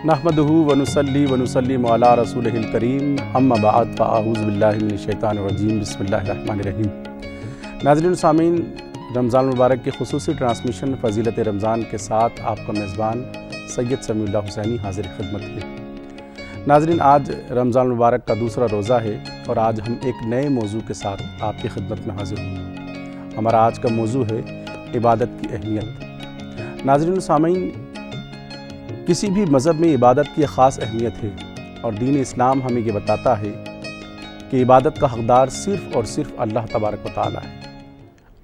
نحمدہ ونصلی ونسلم علی رسولہ الکریم اما بعد فاعوذ باللہ من الشیطان الرجیم بسم اللہ الرحمن الرحیم۔ ناظرین و سامعین، رمضان المبارک کی خصوصی ٹرانسمیشن فضیلت رمضان کے ساتھ آپ کا میزبان سید سمیع اللہ حسینی حاضر خدمت ہے۔ ناظرین، آج رمضان المبارک کا دوسرا روزہ ہے اور آج ہم ایک نئے موضوع کے ساتھ آپ کی خدمت میں حاضر ہوئے۔ ہمارا آج کا موضوع ہے عبادت کی اہمیت۔ ناظرین و سامعین، کسی بھی مذہب میں عبادت کی خاص اہمیت ہے اور دین اسلام ہمیں یہ بتاتا ہے کہ عبادت کا حقدار صرف اور صرف اللہ تبارک و تعالی ہے۔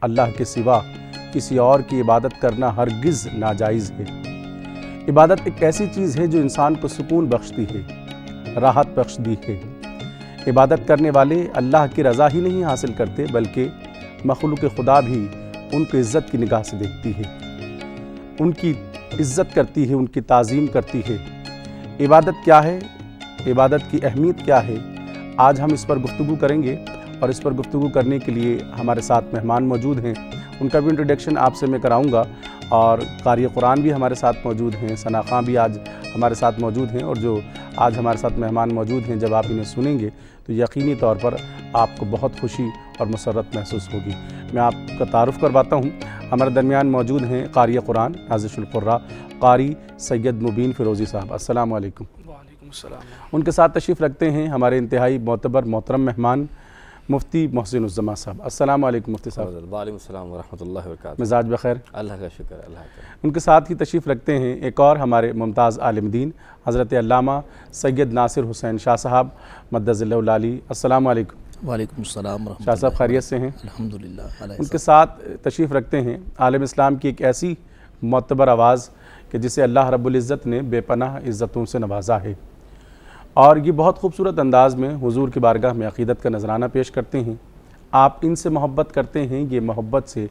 اللہ کے سوا کسی اور کی عبادت کرنا ہرگز ناجائز ہے۔ عبادت ایک ایسی چیز ہے جو انسان کو سکون بخشتی ہے، راحت بخشتی ہے۔ عبادت کرنے والے اللہ کی رضا ہی نہیں حاصل کرتے بلکہ مخلوق خدا بھی ان کو عزت کی نگاہ سے دیکھتی ہے، ان کی عزت کرتی ہے، ان کی تعظیم کرتی ہے۔ عبادت کیا ہے؟ عبادت کی اہمیت کیا ہے؟ آج ہم اس پر گفتگو کریں گے اور اس پر گفتگو کرنے کے لیے ہمارے ساتھ مہمان موجود ہیں۔ ان کا بھی انٹروڈکشن آپ سے میں کراؤں گا، اور قاری قرآن بھی ہمارے ساتھ موجود ہیں، ثنا خاں بھی آج ہمارے ساتھ موجود ہیں، اور جو آج ہمارے ساتھ مہمان موجود ہیں جب آپ انہیں سنیں گے تو یقینی طور پر آپ کو بہت خوشی اور مسرت محسوس ہوگی۔ میں آپ کا تعارف کرواتا ہوں۔ ہمارے درمیان موجود ہیں قاری قرآن نازش القراء قاری سید مبین فیروزی صاحب۔ السلام علیکم۔ وعلیکم السلام۔ ان کے ساتھ تشریف رکھتے ہیں ہمارے انتہائی معتبر محترم مہمان مفتی محسن الزماں صاحب۔ السلام علیکم مفتی صاحب۔ وعلیکم السلام ورحمۃ اللہ وبرکاتہ۔ مزاج بخیر؟ اللہ کا شکر، اللہ کا۔ ان کے ساتھ ہی تشریف رکھتے ہیں ایک اور ہمارے ممتاز عالم دین حضرت علامہ سید ناصر حسین شاہ صاحب مدظ اللہ العالی۔ السلام علیکم۔ وعلیکم السلام ورحمۃ اللہ۔ شاہ صاحب خیریت سے ہیں؟ الحمدللہ۔ ان کے ساتھ تشریف رکھتے ہیں عالم اسلام کی ایک ایسی معتبر آواز کہ جسے اللہ رب العزت نے بے پناہ عزتوں سے نوازا ہے، اور یہ بہت خوبصورت انداز میں حضور کی بارگاہ میں عقیدت کا نذرانہ پیش کرتے ہیں۔ آپ ان سے محبت کرتے ہیں، یہ محبت سے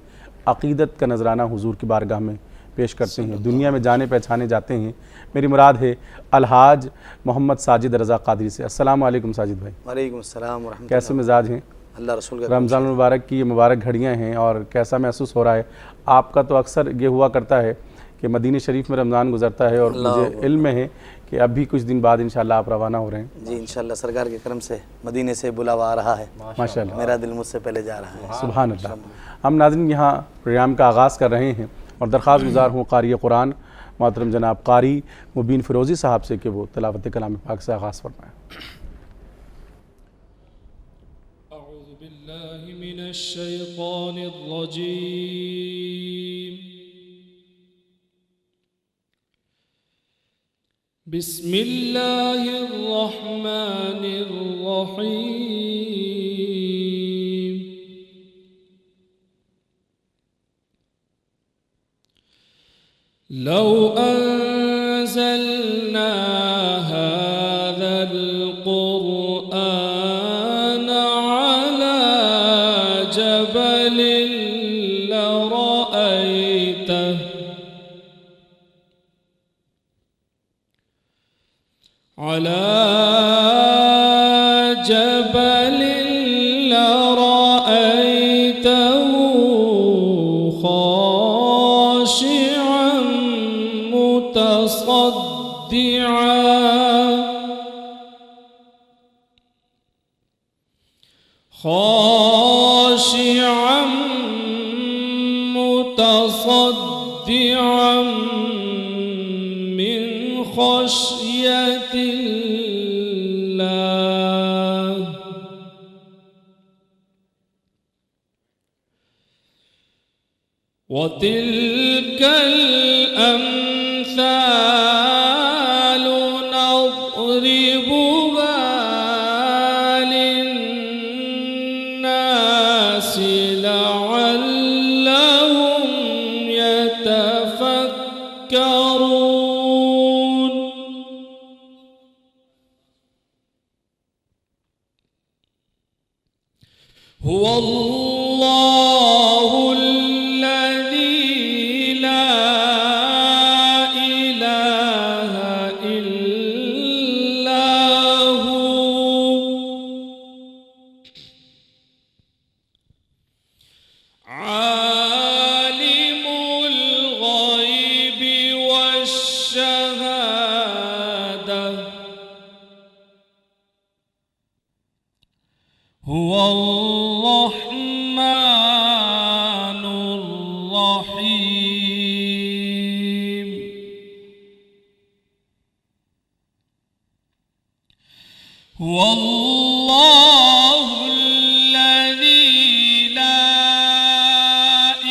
عقیدت کا نذرانہ حضور کی بارگاہ میں پیش کرتے ہیں، دنیا میں جانے پہچانے جاتے ہیں۔ میری مراد ہے الحاج محمد ساجد رضا قادری سے۔ السلام علیکم ساجد بھائی۔ وعلیکم السلام ورحمۃ اللہ۔ کیسے مزاج ہیں؟ اللہ رسول کا رمضان المبارک کی یہ مبارک گھڑیاں ہیں اور کیسا محسوس ہو رہا ہے؟ آپ کا تو اکثر یہ ہوا کرتا ہے کہ مدینہ شریف میں رمضان گزرتا ہے، اور مجھے علم ہے کہ اب بھی کچھ دن بعد انشاءاللہ آپ روانہ ہو رہے ہیں۔ جی انشاءاللہ سرکار کے کرم سے مدینے سے بلاوا آ رہا ہے، ماشاءاللہ، میرا دل مجھ سے پہلے جا رہا ہے۔ سبحان اللہ۔ ہم ناظرین یہاں پروگرام کا آغاز کر رہے ہیں اور درخواست گزار ہوں قاری قرآن محترم جناب قاری مبین فیروزی صاحب سے کہ وہ تلاوت کلام پاک سے آغاز فرمائیں۔ اعوذ باللہ من الشیطان الرجیم، بسم اللہ الرحمن الرحیم، لو انزلنا هذا القرآن على جبل لرأيته على جبل لرأيته خاشعا متصدعا خاشعا متصدعا من خشية الله، وتلك الأمثال نضربها للناس لعلهم يتفكرون۔ هو الله الذي لا إله إلا هو، عالم الغيب والشهادة هو الله الذي لا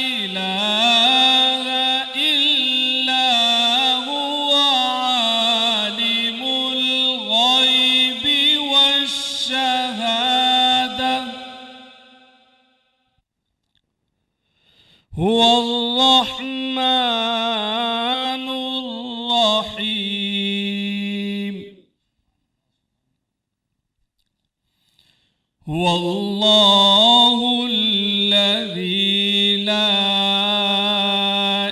إله إلا هو عالم الغيب والشهادة هو الرحمن الرحيم هو الله الذي لا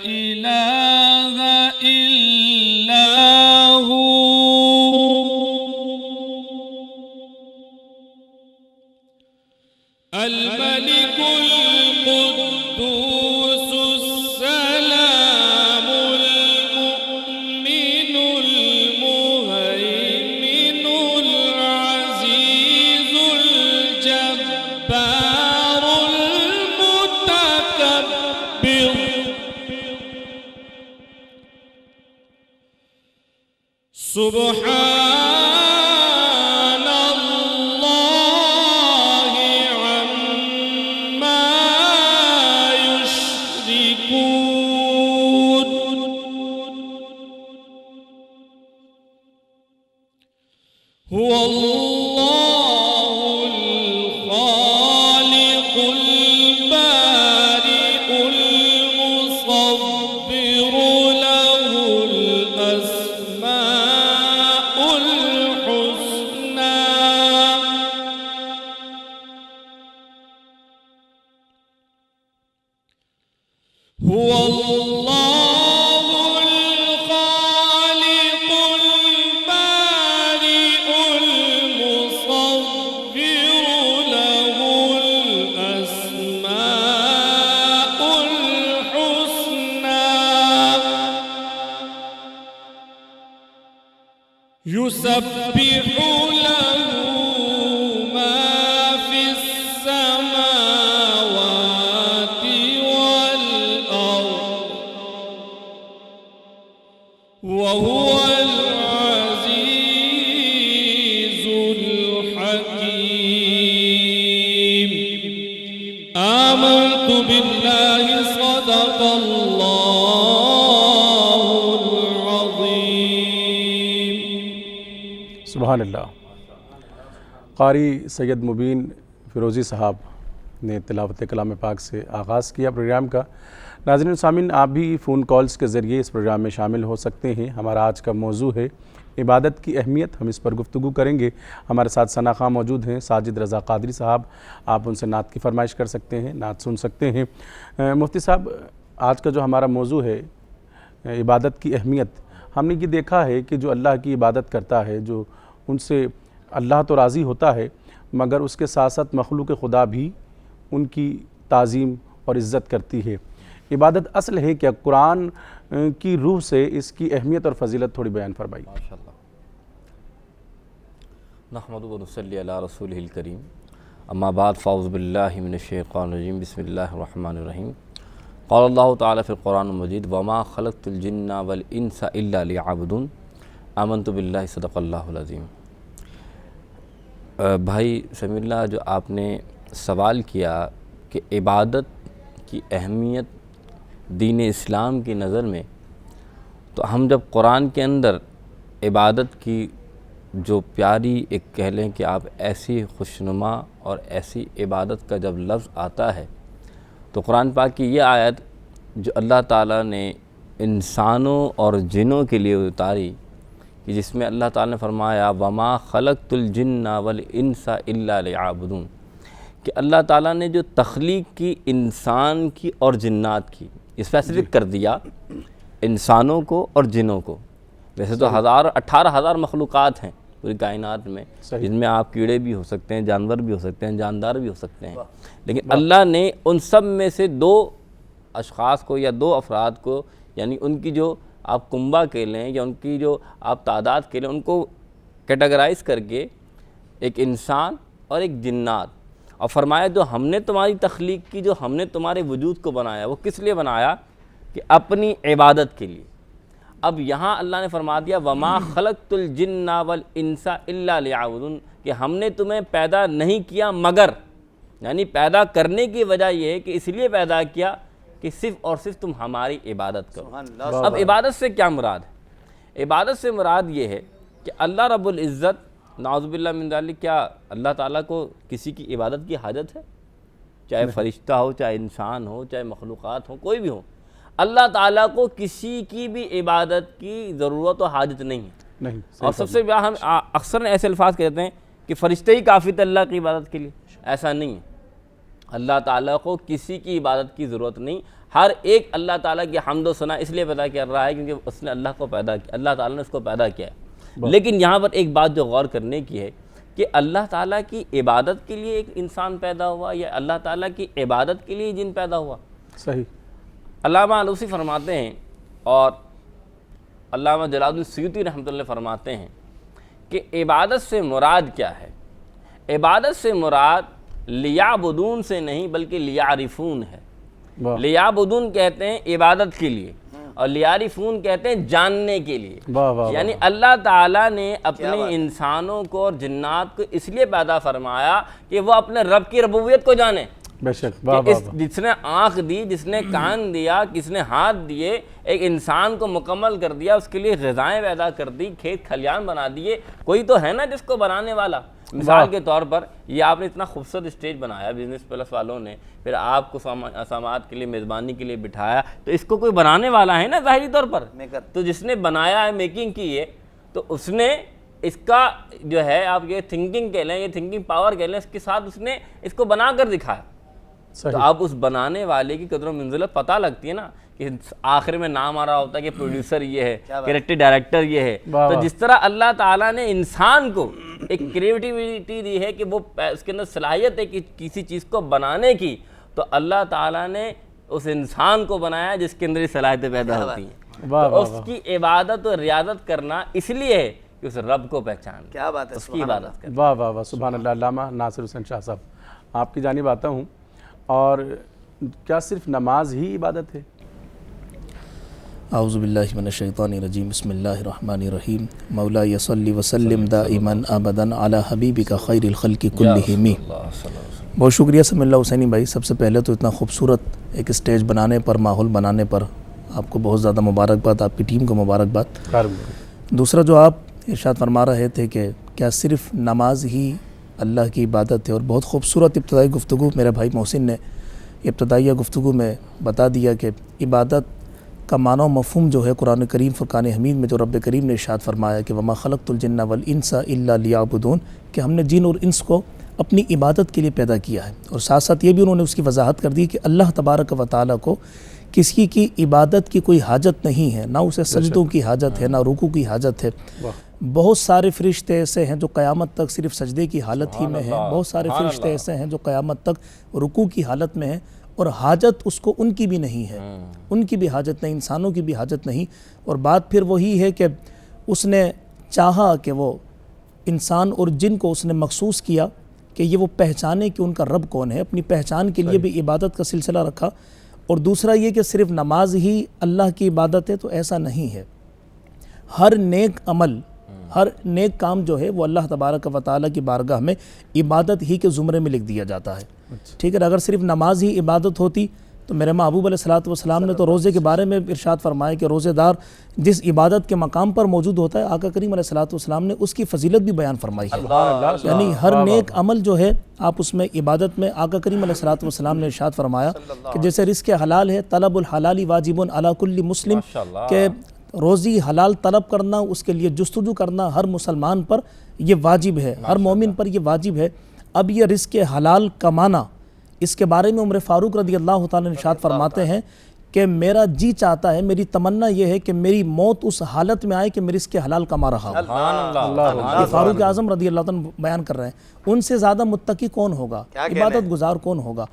إله إلا هو الملك القدوس السلام المؤمن المهيمن العزيز الجبار المتكبر سبحان الله عما يشركون هو الله الخالق البارئ المصور له الأسماء الحسنى هو الله الخالق البارئ المصور له الأسماء الحسنى يسبح له ما في السماوات والأرض وهو العزيز الحكيم آمنت بالله صدق الله العظيم سبحان اللہ۔ قاری سید مبین فیروزی صاحب نے تلاوت کلام پاک سے آغاز کیا پروگرام کا۔ ناظرین و سامعین، آپ بھی فون کالز کے ذریعے اس پروگرام میں شامل ہو سکتے ہیں۔ ہمارا آج کا موضوع ہے عبادت کی اہمیت، ہم اس پر گفتگو کریں گے۔ ہمارے ساتھ ثنا خان موجود ہیں، ساجد رضا قادری صاحب، آپ ان سے نعت کی فرمائش کر سکتے ہیں، نعت سن سکتے ہیں۔ مفتی صاحب، آج کا جو ہمارا موضوع ہے عبادت کی اہمیت، ہم نے یہ دیکھا ہے کہ جو اللہ کی عبادت کرتا ہے، جو ان سے اللہ تو راضی ہوتا ہے، مگر اس کے ساتھ ساتھ مخلوق خدا بھی ان کی تعظیم اور عزت کرتی ہے۔ عبادت اصل ہے کیا؟ قرآن کی روح سے اس کی اہمیت اور فضیلت تھوڑی بیان فرمائی۔ ماشاءاللہ۔ نحمدہ و نصلی علی رسولہ الکریم، اما بعد فاعوذ باللہ من الشیطان الرجیم، بسم اللہ الرحمن الرحیم۔ قال اللہ تعالیٰ فی القرآن المجید وما خلقت الجن والانس الا لیعبدون آمنت باللہ صدق اللہ العظیم۔ بھائی سمیع اللہ، جو آپ نے سوال کیا کہ عبادت کی اہمیت دین اسلام کی نظر میں، تو ہم جب قرآن کے اندر عبادت کی جو پیاری ایک کہہ لیں کہ آپ ایسی خوشنما اور ایسی عبادت کا جب لفظ آتا ہے، تو قرآن پاک کی یہ آیت جو اللہ تعالیٰ نے انسانوں اور جنوں کے لیے اتاری، کہ جس میں اللہ تعالیٰ نے فرمایا وما خلقت الجن والانس الا لیعبدون، کہ اللہ تعالیٰ نے جو تخلیق کی انسان کی اور جنات کی، اسپیسیفک کر دیا انسانوں کو اور جنوں کو۔ ویسے تو 18,000 مخلوقات ہیں پوری کائنات میں، جن میں آپ کیڑے بھی ہو سکتے ہیں، جانور بھی ہو سکتے ہیں، جاندار بھی ہو سکتے ہیں، لیکن اللہ نے ان سب میں سے 2 اشخاص کو یا 2 افراد کو، یعنی ان کی جو آپ کنبہ کہہ لیں یا ان کی جو آپ تعداد کہہ لیں، ان کو کیٹیگرائز کر کے ایک انسان اور ایک جنات، اور فرمایا جو ہم نے تمہاری تخلیق کی، جو ہم نے تمہارے وجود کو بنایا، وہ کس لیے بنایا؟ کہ اپنی عبادت کے لیے۔ اب یہاں اللہ نے فرما دیا وما خلقت الجن والانس الا لیعبدون، کہ کہ ہم نے تمہیں پیدا نہیں کیا مگر، یعنی پیدا کرنے کی وجہ یہ ہے کہ اس لیے پیدا کیا کہ صرف اور صرف تم ہماری عبادت کرو۔ سبحان اللہ۔ اب عبادت سے کیا مراد ہے؟ عبادت سے مراد یہ ہے کہ اللہ رب العزت نعوذ باللہ من ذالک، کیا اللہ تعالیٰ کو کسی کی عبادت کی حاجت ہے؟ چاہے فرشتہ ہو، چاہے انسان ہو، چاہے مخلوقات ہو، کوئی بھی ہو، اللہ تعالیٰ کو کسی کی بھی عبادت کی ضرورت و حاجت نہیں ہے۔ نہیں، اور سب سے بڑا، ہم اکثر ایسے الفاظ کہتے ہیں کہ فرشتے ہی کافی تھے اللہ کی عبادت کے لیے، ایسا نہیں ہے۔ اللہ تعالیٰ کو کسی کی عبادت کی ضرورت نہیں، ہر ایک اللہ تعالیٰ کی حمد و ثنا اس لیے پیدا کر رہا ہے کیونکہ اس نے اللہ کو پیدا کیا، اللہ تعالیٰ نے اس کو پیدا کیا ہے۔ لیکن یہاں پر ایک بات جو غور کرنے کی ہے کہ اللہ تعالیٰ کی عبادت کے لیے ایک انسان پیدا ہوا یا اللہ تعالیٰ کی عبادت کے لیے جن پیدا ہوا؟ صحیح۔ علامہ آلوسی فرماتے ہیں اور علامہ جلال الدین سیوطی رحمۃ اللہ فرماتے ہیں کہ عبادت سے مراد کیا ہے؟ عبادت سے مراد لیعبدون سے نہیں بلکہ لیعرفون ہے۔ واہ لیعبدون کہتے ہیں عبادت کے لیے اور لیعرفون کہتے ہیں جاننے کے لیے۔ واہ واہ، یعنی اللہ تعالیٰ نے اپنے انسانوں کو اور جنات کو اس لیے پیدا فرمایا کہ وہ اپنے رب کی ربوبیت کو جانیں۔ بے شک، واہ کہ واہ اس جس نے آنکھ دی، جس نے کان دیا، کس نے ہاتھ دیے، ایک انسان کو مکمل کر دیا، اس کے لیے غذائیں پیدا کر دی، کھیت کھلیان بنا دیے، کوئی تو ہے نا جس کو بنانے والا۔ مثال کے طور پر یہ آپ نے اتنا خوبصورت اسٹیج بنایا بزنس پلس والوں نے، پھر آپ کو سماعت کے لیے میزبانی کے لیے بٹھایا، تو اس کو کوئی بنانے والا ہے نا ظاہری طور پر۔ تو جس نے بنایا ہے، میکنگ کی ہے، تو اس نے اس کا جو ہے آپ یہ تھنکنگ کہہ لیں، یہ تھنکنگ پاور کہہ لیں، اس کے ساتھ اس نے اس کو بنا کر دکھایا۔ تو اب اس بنانے والے کی قدر و منزلت پتہ لگتی ہے نا کہ آخر میں نام آ رہا ہوتا ہے کہ پروڈیوسر یہ ہے، کریٹو ڈائریکٹر یہ ہے۔ تو جس طرح اللہ تعالیٰ نے انسان کو ایک کریٹیوٹی دی ہے کہ وہ اس کے اندر صلاحیت ہے کہ کسی چیز کو بنانے کی، تو اللہ تعالیٰ نے اس انسان کو بنایا جس کے اندر صلاحیتیں پیدا ہوتی ہیں۔ تو اس کی عبادت و ریاضت کرنا اس لیے ہے کہ اس رب کو پہچان، کیا بات ہے، اس کی عبادت کرنا۔ واہ واہ واہ، سبحان اللہ۔ علامہ ناصر حسین شاہ صاحب، آپ کی جانب آتا ہوں، اور کیا صرف نماز ہی عبادت ہے؟ اعوذ باللہ من الشیطان الرجیم، بسم اللہ الرحمن الرحیم، مولاي صلی وسلم دائما ابدا علی حبیبک خیر الخلق کلہم۔ بہت شکریہ سمی اللہ حسینی بھائی، سب سے پہلے تو اتنا خوبصورت ایک اسٹیج بنانے پر، ماحول بنانے پر آپ کو بہت زیادہ مبارکباد، آپ کی ٹیم کو مبارکباد۔ دوسرا جو آپ ارشاد فرما رہے تھے کہ کیا صرف نماز ہی اللہ کی عبادت ہے، اور بہت خوبصورت ابتدائی گفتگو میرے بھائی محسن نے ابتدائیہ گفتگو میں بتا دیا کہ عبادت کا معنی و مفہوم جو ہے قرآن کریم فرقان حمید میں جو رب کریم نے ارشاد فرمایا کہ وما خلقت الجن والانس الا لیعبدون، کہ ہم نے جن اور انس کو اپنی عبادت کے لیے پیدا کیا ہے۔ اور ساتھ ساتھ یہ بھی انہوں نے اس کی وضاحت کر دی کہ اللہ تبارک و تعالیٰ کو کسی کی عبادت کی کوئی حاجت نہیں ہے، نہ اسے سجدوں کی حاجت ہے، نہ رکوع کی حاجت ہے۔ بہت سارے فرشتے ایسے ہیں جو قیامت تک صرف سجدے کی حالت ہی میں ہیں، بہت سارے فرشتے ایسے ہیں جو قیامت تک رکوع کی حالت میں ہیں، اور حاجت اس کو ان کی بھی نہیں ہے، ان کی بھی حاجت نہیں، انسانوں کی بھی حاجت نہیں۔ اور بات پھر وہی ہے کہ اس نے چاہا کہ وہ انسان اور جن کو اس نے مخصوص کیا کہ یہ وہ پہچانے کہ ان کا رب کون ہے، اپنی پہچان کے لیے بھی عبادت کا سلسلہ رکھا۔ اور دوسرا یہ کہ صرف نماز ہی اللہ کی عبادت ہے، تو ایسا نہیں ہے۔ ہر نیک عمل، ہر نیک کام جو ہے وہ اللہ تبارک و تعالیٰ کی بارگاہ میں عبادت ہی کے زمرے میں لکھ دیا جاتا ہے۔ ٹھیک ہے، اگر صرف نماز ہی عبادت ہوتی تو میرے محبوب علیہ السلام نے تو روزے کے بارے میں ارشاد فرمایا کہ روزے دار جس عبادت کے مقام پر موجود ہوتا ہے، آقا کریم علیہ السلام نے اس کی فضیلت بھی بیان فرمائی ہے۔ یعنی ہر نیک عمل جو ہے آپ اس میں عبادت میں، آقا کریم علیہ السلام نے ارشاد فرمایا کہ جیسے رزق حلال ہے، طلب الحلال واجب علی کل مسلم، کہ روزی حلال طلب کرنا، اس کے لیے جستجو کرنا ہر مسلمان پر یہ واجب ہے، ہر مومن پر یہ واجب ہے۔ اب یہ رزق حلال کمانا، اس کے بارے میں عمر فاروق رضی اللہ تعالیٰ ارشاد فرماتے ہیں کہ میرا جی چاہتا ہے، میری تمنا یہ ہے کہ میری موت اس حالت میں آئے کہ میں رزق حلال کما رہا ہوں۔ یہ فاروق اعظم رضی اللہ تعالیٰ بیان کر رہے ہیں۔ ان سے زیادہ متقی کون ہوگا، عبادت گزار کون ہوگا؟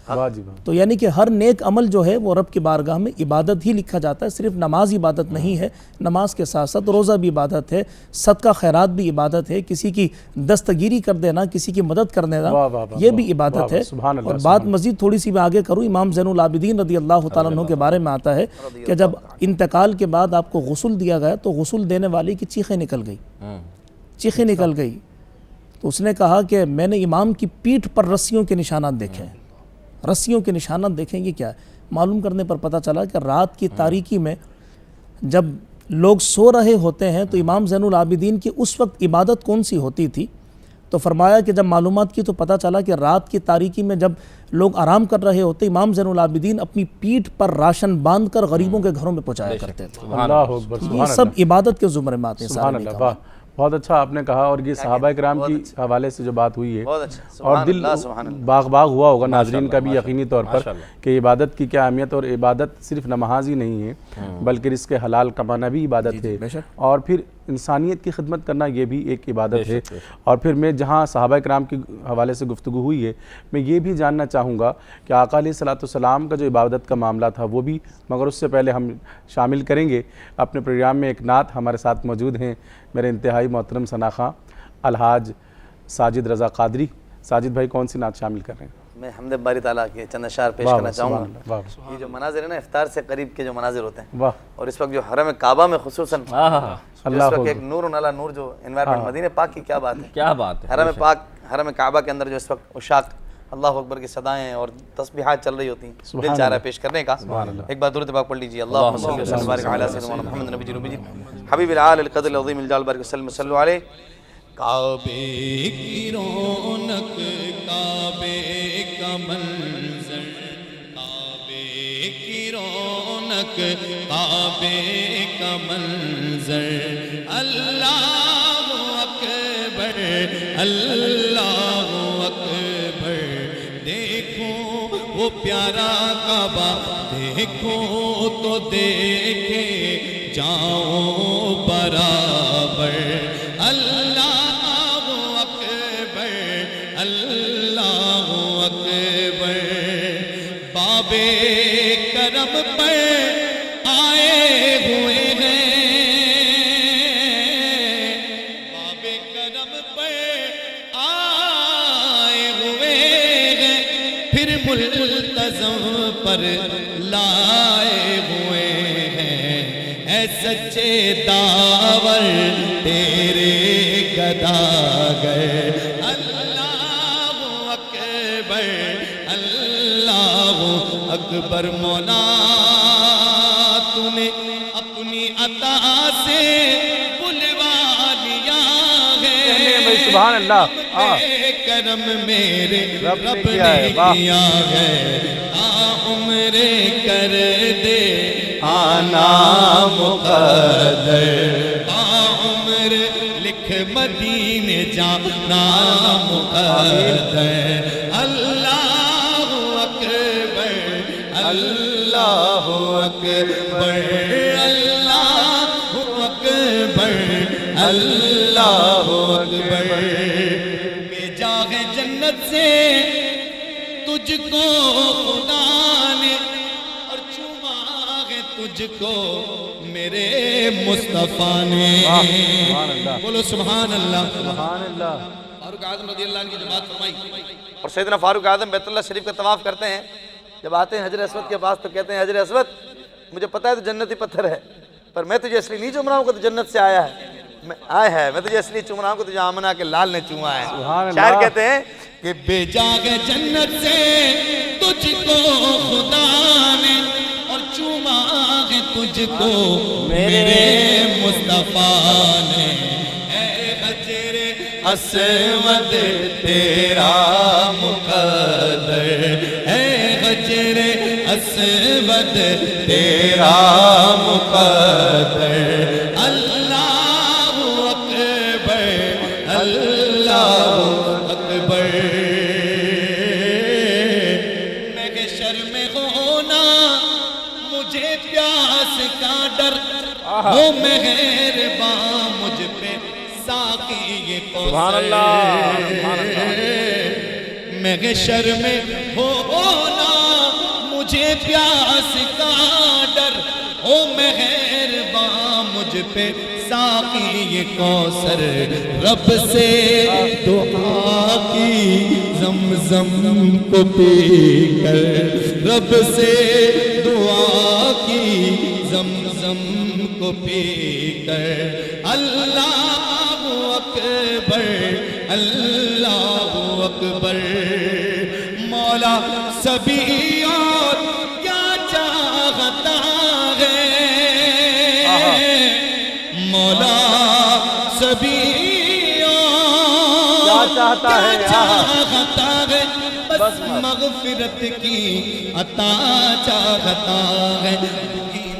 تو یعنی کہ ہر نیک عمل جو ہے وہ رب کی بارگاہ میں عبادت ہی لکھا جاتا ہے۔ صرف نماز عبادت نہیں ہے، نماز کے ساتھ ساتھ روزہ بھی عبادت ہے، صدقہ خیرات بھی عبادت ہے، کسی کی دستگیری کر دینا، کسی کی مدد کر دینا، یہ بھی عبادت ہے۔ اور بات مزید تھوڑی سی میں آگے کروں، امام زین العابدین رضی اللہ تعالیٰ عنہ کے بارے میں آتا ہے کہ جب انتقال کے بعد آپ کو غسل دیا گیا تو غسل دینے والے کی چیخیں نکل گئی، چیخیں نکل گئی۔ تو اس نے کہا کہ میں نے امام کی پیٹھ پر رسیوں کے نشانات دیکھے ہیں۔ رسیوں کے نشانات دیکھیں یہ کیا ہے؟ معلوم کرنے پر پتہ چلا کہ رات کی تاریکی میں جب لوگ سو رہے ہوتے ہیں تو امام زین العابدین کی اس وقت عبادت کون سی ہوتی تھی؟ تو فرمایا کہ جب معلومات کی تو پتہ چلا کہ رات کی تاریکی میں جب لوگ آرام کر رہے ہوتے امام زین العابدین اپنی پیٹھ پر راشن باندھ کر غریبوں کے گھروں میں پہنچایا کرتے تھے۔ اللہ اکبر، یہ سبحان سب عبادت کے زمرے میں آتے ہیں سبحان سارے اللہ، نیک واہ اعمال۔ بہت اچھا آپ نے کہا، اور یہ صحابہ کرام کی حوالے سے جو بات ہوئی ہے بہت اچھا، اور سبحان دل اللہ، سبحان اللہ۔ باغ باغ ہوا ہوگا ناظرین کا بھی یقینی طور پر کہ عبادت کی کیا اہمیت، اور عبادت صرف نماز ہی نہیں ہے بلکہ رزق حلال کمانا بھی عبادت ہے، اور پھر انسانیت کی خدمت کرنا یہ بھی ایک عبادت ہے۔ اور پھر میں جہاں صحابہ کرام کے حوالے سے گفتگو ہوئی ہے، میں یہ بھی جاننا چاہوں گا کہ آقا علیہ الصلوۃ والسلام کا جو عبادت کا معاملہ تھا وہ بھی، مگر اس سے پہلے ہم شامل کریں گے اپنے پروگرام میں ایک نعت۔ ہمارے ساتھ موجود ہیں میرے انتہائی محترم ثنا خاں الحاج ساجد رضا قادری۔ ساجد بھائی کون سی نعت شامل کر رہے ہیں؟ میں حمد باری تعالیٰ کے چند اشعار پیش کرنا چاہوں گا۔ یہ جو مناظر ہیں نا، افطار سے قریب کے جو مناظر ہوتے ہیں، واہ اور اس وقت جو حرم کعبہ میں خصوصاً اللہ اس وقت ایک نور علی نور جو انوائرمنٹ مدینہ پاک کی کیا بات ہے، کیا بات ہے۔ حرم پاک، حرم کعبہ کے اندر جو اس وقت عشاق اللہ اکبر کی صدائیں اور تسبیحات چل رہی ہوتی ہیں، دل چاہ رہا ہے پیش کرنے کا۔ ایک بار درود پاک پڑھ لیجیے، اللہم صلی وسلم وبارک علی سیدنا محمد نبی ربی حبیب العال القدر العظیم الجلال بارک وسلم صلی علیہ۔ کعبے کی رونق، کعبے کا منظر، کعبے کی رونق، کعبے کا منظر، اللہ اکبر، اللہ اکبر، دیکھو وہ پیارا کعبہ، دیکھو تو دیکھے جاؤ برابر، اللہ اللہ اکبر، باب کرم پر آئے ہوئے ہیں، باب کرم پر آئے ہوئے ہیں، پھر ملتزم پر لائے ہوئے ہیں، اے سچے داور تیرے گداگر، اکبر مولا تو نے اپنی عطا سے بلوا لیا ہے، سبحان اللہ، کرم میرے رب نے کیا ہے، عمر کر دے آنا مقدر، عمر لکھ مدینے جانا مقدر، اللہ اللہ اکبر، اللہ اکبر، اللہ اکبر، بھیجا ہے جنت سے تجھ کو خدا نے، اور چوما ہے تجھ کو میرے مصطفیٰ نے، بولو سبحان اللہ، سبحان اللہ۔ فاروق اعظم رضی اللہ عنہ کی جو بات فرمائی، اور سیدنا فاروق اعظم بیت اللہ شریف کا طواف کرتے ہیں، جب آتے ہیں حجر اسود کے پاس تو کہتے ہیں حجر اسود مجھے پتہ ہے تو جنتی پتھر ہے، پر میں تجھے اس لیے نہیں چوم رہا ہوں کہ تو جنت سے آیا ہے، میں تجھے اس لیے چوم رہا ہوں کہ تجھے آمنہ کے لال نے چوما ہے۔ شاعر کہتے ہیں کہ بھیجا ہے جنت سے تجھ کو خدا نے، اور چوما ہے تجھ کو میرے مصطفیٰ نے، اے حجر اسود تیرا مقدر، اے حجر اسود تیرا مقدر، اللہ اکبر، اللہ اکبر، محشر میں ہونا مجھے پیاس کا ڈر، وہ مہرباں مجھ پہ ساقی یہ سبحان اللہ، سبحان اللہ۔ محشر میں ہونا مجھے پیاس کا ڈر، او مہرباں مجھ پہ ساقی یہ کوثر، رب سے دعا کی زمزم کو پی کر، رب سے دعا کی زمزم کو پی کر، اللہ اکبر اللہ اکبر مولا سبھی اور کیا چاہتا ہے مولا سبھی اور کیا چاہتا ہے بس مغفرت کی عطا چاہتا ہے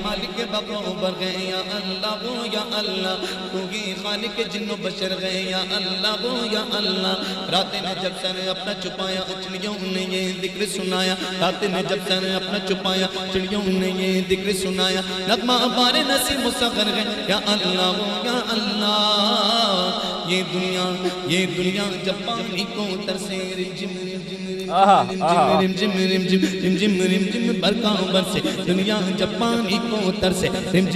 مالک بغوبر گئے یا اللہ وہ یا اللہ تو ہی خالق جن و بشر گئے یا اللہ وہ یا اللہ رات نے جب سر اپنا چھپایا چڑیوں نے یہ ذکر سنایا رات نے جب سر اپنا چھپایا چڑیوں نے یہ ذکر سنایا نغمہ بار نسیم مسخر گئے یا اللہ وہ یا اللہ یہ دنیا جب پانی کو ترسے رجم رم جم برکاں برسے دنیا جب پانی کو ترسے رم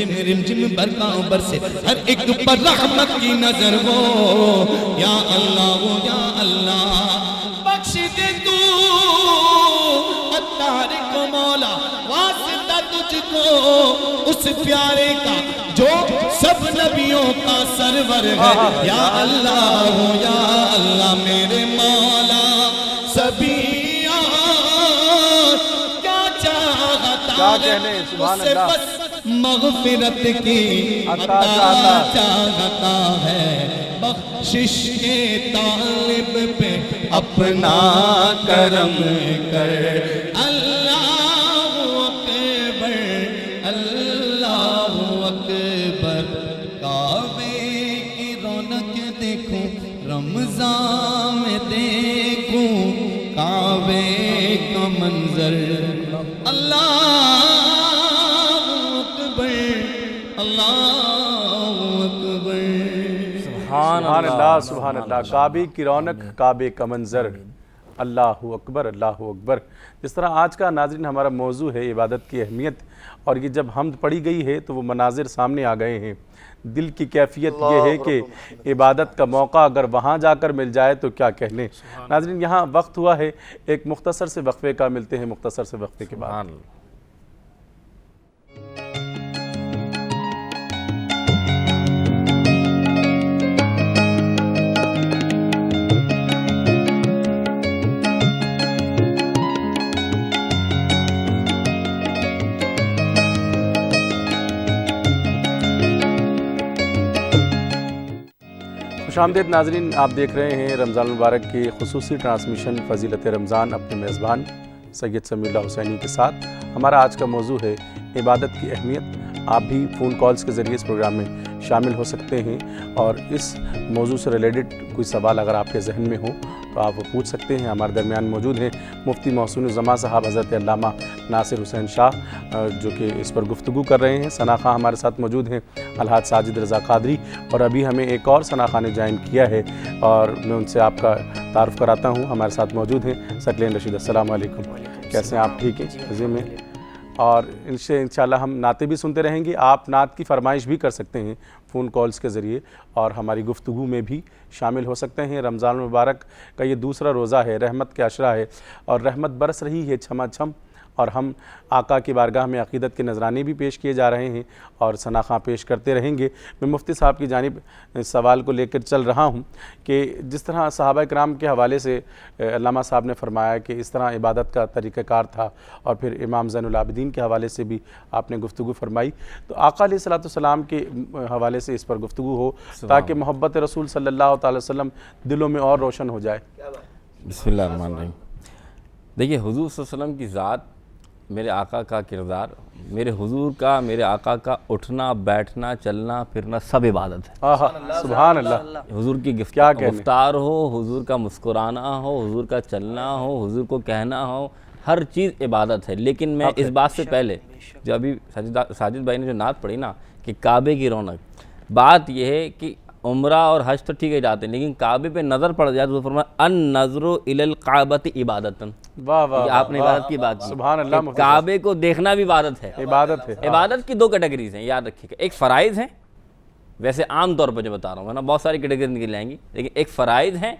جم برکاں برسے ہر ایک پر رحمت کی نظر ہو یا اللہ وہ یا اللہ بخش دے تو اتار کو مولا واسطہ تجھ کو اس پیارے کا جو سب نبیوں کا سرور ہے یا اللہ ہو یا اللہ میرے مولا سبھی کیا چاہتا ہے اسے بس مغفرت کی عطا چاہتا ہے بخشش کے طالب پہ اپنا کرم کر اللہ اکبر اللہ اکبر کعبے کی رونق دیکھوں رمضان میں دیکھوں کعبے کا منظر اللہ اکبر اللہ اکبر سبحان اللہ سبحان اللہ کعبے کی رونق کعبے کا منظر اللہ اکبر اللہ اکبر جس طرح آج کا ناظرین ہمارا موضوع ہے عبادت کی اہمیت اور یہ جب حمد پڑھی گئی ہے تو وہ مناظر سامنے آ گئے ہیں دل کی کیفیت یہ ہے کہ عبادت کا موقع اگر وہاں جا کر مل جائے تو کیا کہنے ناظرین یہاں وقت ہوا ہے ایک مختصر سے وقفے کا ملتے ہیں مختصر سے وقفے کے بعد خوش آمدید ناظرین آپ دیکھ رہے ہیں رمضان المبارک کی خصوصی ٹرانسمیشن فضیلت رمضان اپنے میزبان سید سمیع اللہ حسینی کے ساتھ ہمارا آج کا موضوع ہے عبادت کی اہمیت آپ بھی فون کالز کے ذریعے اس پروگرام میں شامل ہو سکتے ہیں اور اس موضوع سے ریلیٹڈ کوئی سوال اگر آپ کے ذہن میں ہو تو آپ وہ پوچھ سکتے ہیں ہمارے درمیان موجود ہیں مفتی محسن الزمان صاحب حضرت علامہ ناصر حسین شاہ جو کہ اس پر گفتگو کر رہے ہیں ثنا خاں ہمارے ساتھ موجود ہیں الحاج ساجد رضا قادری اور ابھی ہمیں ایک اور ثنا خاں نے جوائن کیا ہے اور میں ان سے آپ کا تعارف کراتا ہوں ہمارے ساتھ موجود ہیں ثقلین رشید السلام علیکم کیسے ہیں آپ ٹھیک ہیں عظیم ہیں اور انشاءاللہ ہم نعتیں بھی سنتے رہیں گے آپ نعت کی فرمائش بھی کر سکتے ہیں فون کالز کے ذریعے اور ہماری گفتگو میں بھی شامل ہو سکتے ہیں رمضان المبارک کا یہ دوسرا روزہ ہے رحمت کے عشرہ ہے اور رحمت برس رہی ہے چھما چھم اور ہم آقا کی بارگاہ میں عقیدت کے نذرانے بھی پیش کیے جا رہے ہیں اور ثنا خاں پیش کرتے رہیں گے میں مفتی صاحب کی جانب سوال کو لے کر چل رہا ہوں کہ جس طرح صحابہ کرام کے حوالے سے علامہ صاحب نے فرمایا کہ اس طرح عبادت کا طریقہ کار تھا اور پھر امام زین العابدین کے حوالے سے بھی آپ نے گفتگو فرمائی تو آقا علیہ الصلوۃ والسلام کے حوالے سے اس پر گفتگو ہو تاکہ محبت رسول صلی اللہ تعالی وسلم دلوں میں اور روشن ہو جائے بسم اللہ الرحمن الرحیم دیکھیے حضور صلی اللہ علیہ وسلم کی ذات میرے آقا کا کردار میرے حضور کا میرے آقا کا اٹھنا بیٹھنا چلنا پھرنا سب عبادت ہے سبحان اللہ حضور کی گفتار ہو حضور کا مسکرانا ہو حضور کا چلنا ہو حضور کو کہنا ہو ہر چیز عبادت ہے لیکن میں اس بات سے پہلے جو ابھی ساجد بھائی نے جو نعت پڑھی نا کہ کعبے کی رونق بات یہ ہے کہ عمرہ اور حج تو ٹھیک ہے جاتے ہیں لیکن کعبے پہ نظر پڑ جائے تو فرمایا النظر الی الکعبۃ عبادتن واہ واہ آپ نے عبادت کی بات کی سبحان اللہ کعبے کو دیکھنا بھی عبادت ہے عبادت کی دو کیٹیگریز ہیں یاد رکھیے گا ایک فرائض ہیں ویسے عام طور پر جو بتا رہا ہوں نا بہت ساری کیٹیگری نکل جائیں گی لیکن ایک فرائض ہیں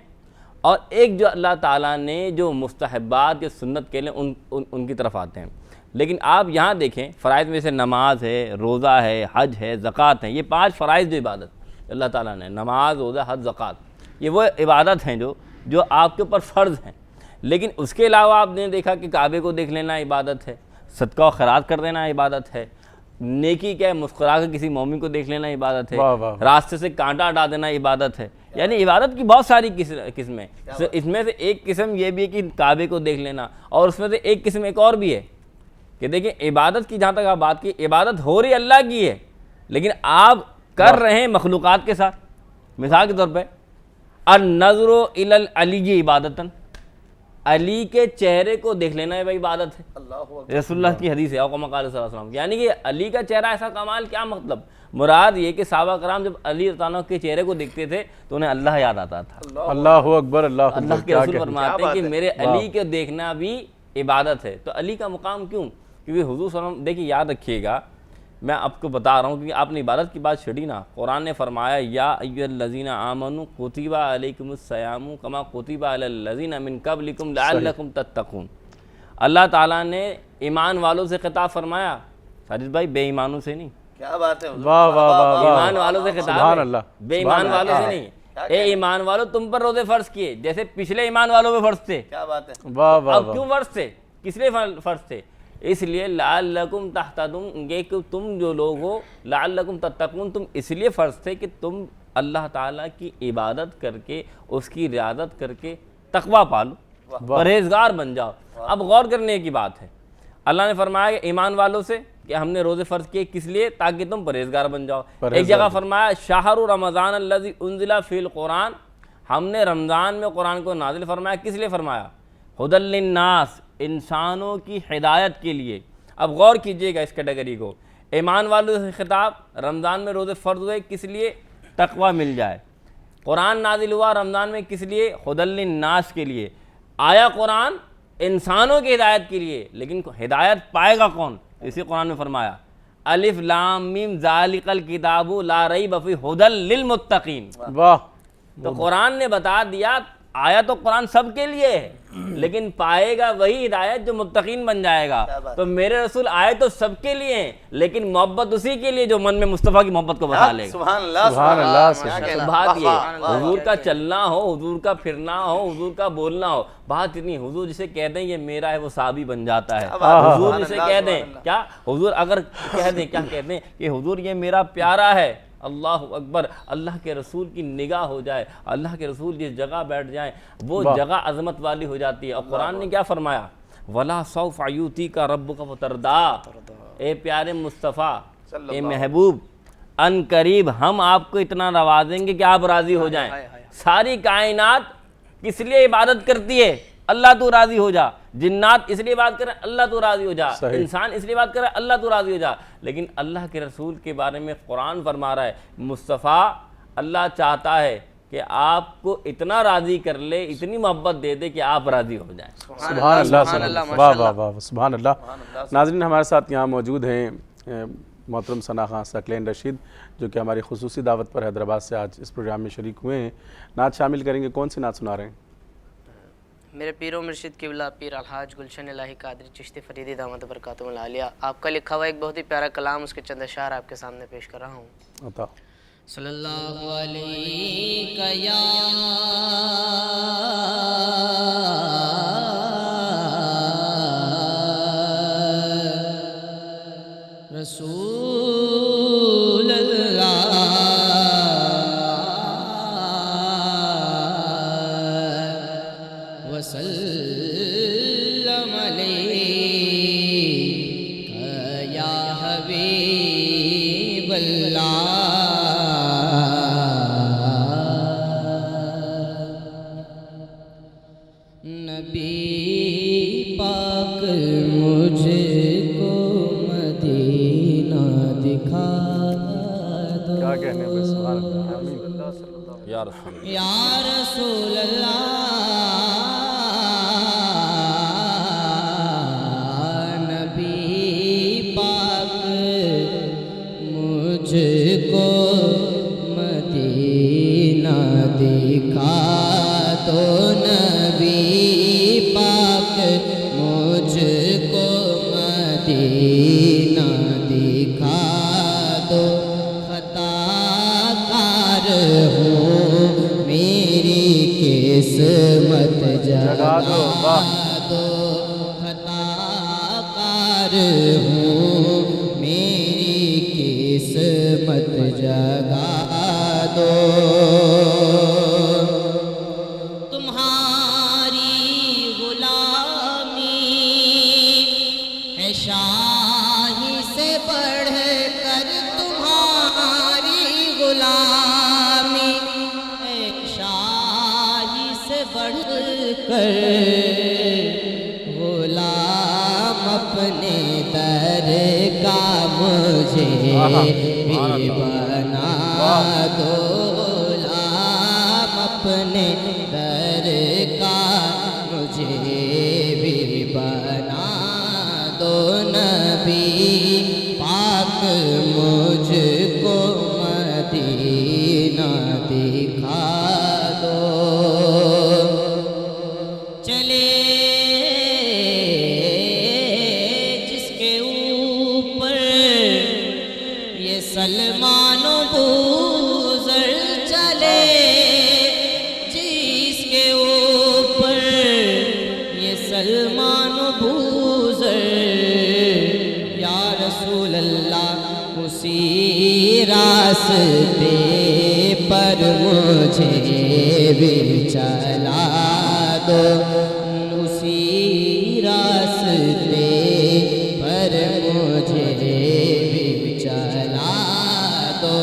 اور ایک جو اللہ تعالیٰ نے جو مستحبات یا سنت کے لئے ان کی طرف آتے ہیں لیکن آپ یہاں دیکھیں فرائض میں سے نماز ہے روزہ ہے حج ہے زکوٰۃ ہے یہ 5 فرائض جو عبادت اللہ تعالیٰ نے، نماز، روزہ، حج، زکوٰۃ، یہ وہ عبادت ہیں جو آپ کے اوپر فرض ہیں۔ لیکن اس کے علاوہ آپ نے دیکھا کہ کعبے کو دیکھ لینا عبادت ہے، صدقہ و خیرات کر دینا عبادت ہے، نیکی کیا ہے، مسکرا کے کسی مومن کو دیکھ لینا عبادت ہے، واہ واہ۔ راستے سے کانٹا ہٹا دینا عبادت ہے۔ یعنی عبادت کی بہت ساری قسمیں، اس میں سے ایک قسم یہ بھی ہے کہ کعبے کو دیکھ لینا، اور اس میں سے ایک قسم ایک اور بھی ہے کہ دیکھیں عبادت کی جہاں تک آپ بات کی، عبادت ہو رہی اللہ کی ہے لیکن آپ کر رہے ہیں مخلوقات کے ساتھ۔ مثال کے طور پہ النظر الی العلی عبادتاً، علی کے چہرے کو دیکھ لینا ہے بھائی عبادت ہے۔ رسول اللہ کی حدیث ہے، او کما قال صلی اللہ علیہ وسلم، یعنی کہ علی کا چہرہ ایسا کمال، کیا مطلب؟ مراد یہ کہ صحابہ کرام جب علی رضی اللہ عنہ کے چہرے کو دیکھتے تھے تو انہیں اللہ یاد آتا تھا۔ اللہ اکبر، اللہ اکبر، اللہ کے کیا رسول کہنے۔ فرماتے ہیں کہ میرے علی کے دیکھنا بھی عبادت ہے۔ تو علی کا مقام کیوں؟ کیونکہ حضور صلی اللہ علیہ وسلم، دیکھیے یاد رکھیے گا، میں آپ کو بتا رہا ہوں کہ آپ نے عبادت کی بات چھڑی نا، قرآن نے فرمایا یا ایھا الذین آمنوا کتب علیکم الصیام کما کتب علی الذین من قبلکم لعلکم تتقون۔ اللہ تعالیٰ نے ایمان والوں سے خطاب فرمایا، ساجد بھائی، بے ایمانوں سے نہیں، کیا بات ہے، واہ واہ واہ ایمان واہ، والوں سے خطاب سبحان ہے، اللہ، بے ایمان والوں سے نہیں۔ اے ایمان والوں، تم پر روزے فرض کیے جیسے پچھلے ایمان والوں پہ فرض تھے۔ کیا بات ہے، واہ واہ اب واہ، کیوں فرض تھے؟ کس لیے فرض تھے؟ اس لیے لعلکم تہتدون، یہ کہ تم جو لوگ ہو، لعلکم تتقون، تم اس لیے فرض تھے کہ تم اللہ تعالیٰ کی عبادت کر کے، اس کی رعایت کر کے تقویٰ پالو، پرہیزگار بن جاؤ۔ اب غور کرنے کی بات ہے، اللہ نے فرمایا کہ ایمان والوں سے کہ ہم نے روزے فرض کیے، کس لیے؟ تاکہ تم پرہیزگار بن جاؤ۔ ایک جگہ فرمایا شہر رمضان الذی انزل فی القرآن، ہم نے رمضان میں قرآن کو نازل فرمایا، کس لیے فرمایا؟ ھدی للناس، انسانوں کی ہدایت کے لیے۔ اب غور کیجئے گا اس کیٹیگری کو، ایمان والوں سے خطاب، رمضان میں روزے فرض ہوئے کس لیے؟ تقویٰ مل جائے۔ قرآن نازل ہوا رمضان میں کس لیے؟ ھدی للناس کے لیے۔ آیا قرآن انسانوں کی ہدایت کے لیے، لیکن ہدایت پائے گا کون؟ اسی قرآن میں فرمایا الف لام میم ذالک الکتاب لا ریب فیہ ھدی للمتقین۔ واہ، تو قرآن نے بتا دیا، آیا تو قرآن سب کے لیے ہے لیکن پائے گا وہی ہدایت جو متقین بن جائے گا۔ تو میرے رسول آئے تو سب کے لیے ہیں لیکن محبت اسی کے لیے جو من میں مصطفیٰ کی محبت کو بتا لے گا۔ سبحان اللہ، سبحان اللہ، تو بات یہ حضور کا چلنا ہو، حضور کا پھرنا ہو، حضور کا بولنا ہو، بات اتنی، حضور جسے کہہ دیں یہ میرا ہے وہ صحابی بن جاتا ہے۔ حضور جسے کہہ دیں، کیا حضور اگر کہہ دیں، کیا کہتے ہیں کہ حضور یہ میرا پیارا ہے، اللہ اکبر، اللہ کے رسول کی نگاہ ہو جائے، اللہ کے رسول جس جگہ بیٹھ جائیں وہ جگہ عظمت والی ہو جاتی ہے۔ اور قرآن نے کیا فرمایا؟ وَلَا سَوْفَ يُؤْتِيكَ رَبُّكَ فَتَرْضَىٰ، اے پیارے مصطفیٰ، اے محبوب، ان قریب ہم آپ کو اتنا نوازیں گے کہ آپ راضی ہو جائیں۔ ساری کائنات کس لیے عبادت کرتی ہے؟ اللہ تو راضی ہو جا۔ جنات اس لیے بات کریں اللہ تو راضی ہو جا، انسان اس لیے بات کرے اللہ تو راضی ہو جا۔ لیکن اللہ کے رسول کے بارے میں قرآن فرما رہا ہے مصطفیٰ، اللہ چاہتا ہے کہ آپ کو اتنا راضی کر لے، اتنی محبت دے دے کہ آپ راضی ہو جائیں۔ سبحان اللہ، واہ واہ واہ، سبحان اللہ۔ ناظرین، ہمارے ساتھ یہاں موجود ہیں محترم ثنا خان ثقلین رشید، جو کہ ہماری خصوصی دعوت پر حیدرآباد سے آج اس پروگرام میں شریک ہوئے ہیں۔ نعت شامل کریں گے، کون سی نعت سنا رہے ہیں؟ میرے پیر و مرشد قبلہ پیر الحاج گلشن الہی قادری چشتی فریدی دامت برکاتہم العالیہ، آپ کا لکھا ہوا ایک بہت ہی پیارا کلام، اس کے چند اشعار آپ کے سامنے پیش کر رہا ہوں۔ عطا۔ صلی اللہ علیہ یا رسول اللہ وسلم علیک یا حبیب اللہ۔ نبی پاک مجھ کو مدینہ دکھا دو، کیا کہنے ہیں؟ سبحان اللہ، آمین۔ یا رسول اللہ، یا رسول اللہ۔ نبی پاک مجھ کو مدینہ دکھا دو، نبی پاک مجھ کو مدینہ دکھا دو، خطا کار قسمت جگا دو واہ دو خطا کار ہوں میری قسمت جگا دو تمہاری غلامی ہے شاہی سے بڑھ کر تمہاری غلامی ہے شاہی سے بڑھ کر غلام اپنے در کا مجھے بھی بنا دو غلام اپنے در کا مجھے بھی بنا دو نبی پاک مجھ کو مدینہ دکھا دو چلے جس کے اوپر یہ سلمان و بوذر چلے جس کے اوپر یہ سلمان و بوذر یا رسول اللہ اسی راستے پر مجھے بھی چلا دو اسی راستے پر مجھے بھی چلا دو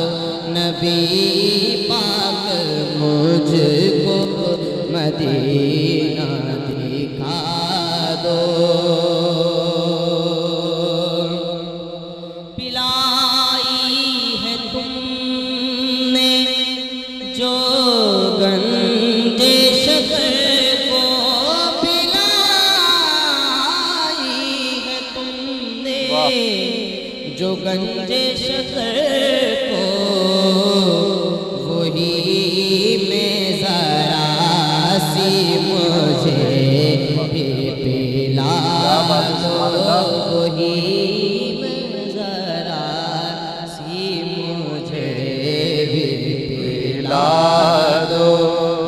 نبی پاک مجھ کو مدینہ دکھا دو پلائی ہے تم نے جو گنجے شکر کو پلائی ہے تم نے جو گنجے شکر کو وہی میں ذرا سی مجھے بھی پلا دو وہی میں ذرا سی مجھے بھی پلا دو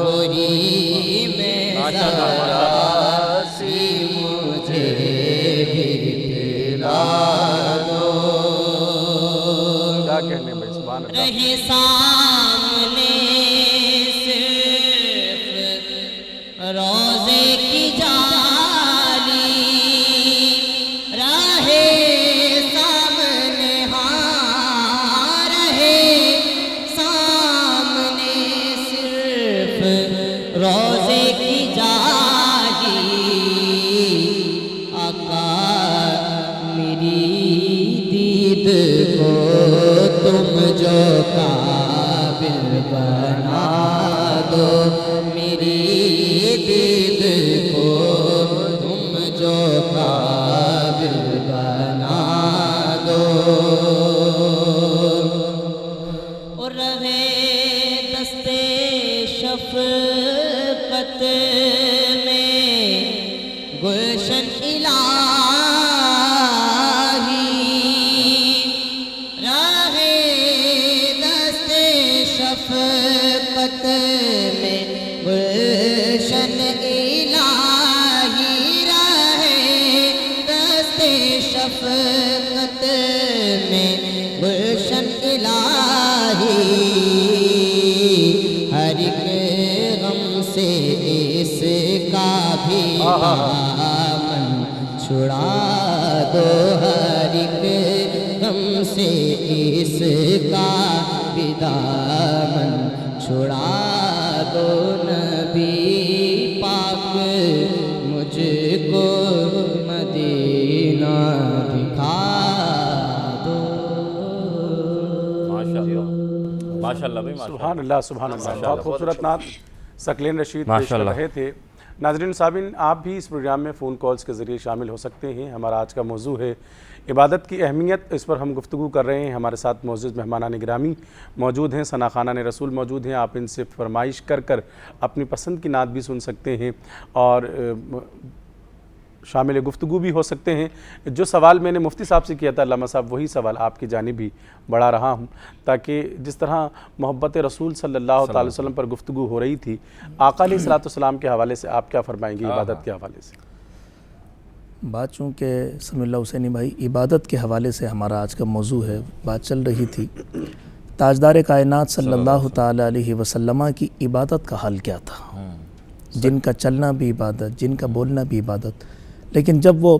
وہی میں ذرا سی مجھے بھی پلا دو کیا کہنے بھائی سبحان اللہ رہے سامنے صرف روزے کی جالی رہے سامنے ہاں رہے سامنے صرف روزے کی جالی آقا میری دید کو تم جو قابل بنا دو میری دید کو تم جو قابل بنا دو اور رہے دستے شفقت میں گلشن الہی رہے دستے شفقت میں گلشن الہی رہے دستے شفقت میں گلشن الہی ہر ایک غم سے اس کا بھی دامن چھڑا دو ہر ایک غم سے اس کا بھی دامن چھڑا دو نبی پاک مجھ کو مدینہ دکھا دو ماشاءاللہ بھائی سبحان اللہ سبحان اللہ بہت خوبصورت نعت ثقلین رشید پیش کر ماشاءاللہ رہے تھے ناظرین سامعین آپ بھی اس پروگرام میں فون کالز کے ذریعے شامل ہو سکتے ہیں ہمارا آج کا موضوع ہے عبادت کی اہمیت اس پر ہم گفتگو کر رہے ہیں ہمارے ساتھ معزز مہمانان گرامی موجود ہیں ثنا خانان رسول موجود ہیں آپ ان سے فرمائش کر اپنی پسند کی نعت بھی سن سکتے ہیں اور شامل گفتگو بھی ہو سکتے ہیں. جو سوال میں نے مفتی صاحب سے کیا تھا علامہ صاحب وہی سوال آپ کی جانب بھی بڑھا رہا ہوں تاکہ جس طرح محبت رسول صلی اللہ تعالی وسلم پر گفتگو ہو رہی تھی آقا علیہ الصلوۃ والسلام کے حوالے سے آپ کیا فرمائیں گے عبادت کے حوالے سے؟ بات چونکہ سمیع اللہ حسینی بھائی عبادت کے حوالے سے ہمارا آج کا موضوع ہے، بات چل رہی تھی تاجدار کائنات صلی اللہ تعالی علیہ وسلم کی عبادت کا حال کیا تھا، جن کا چلنا بھی عبادت، جن کا بولنا بھی عبادت. لیکن جب وہ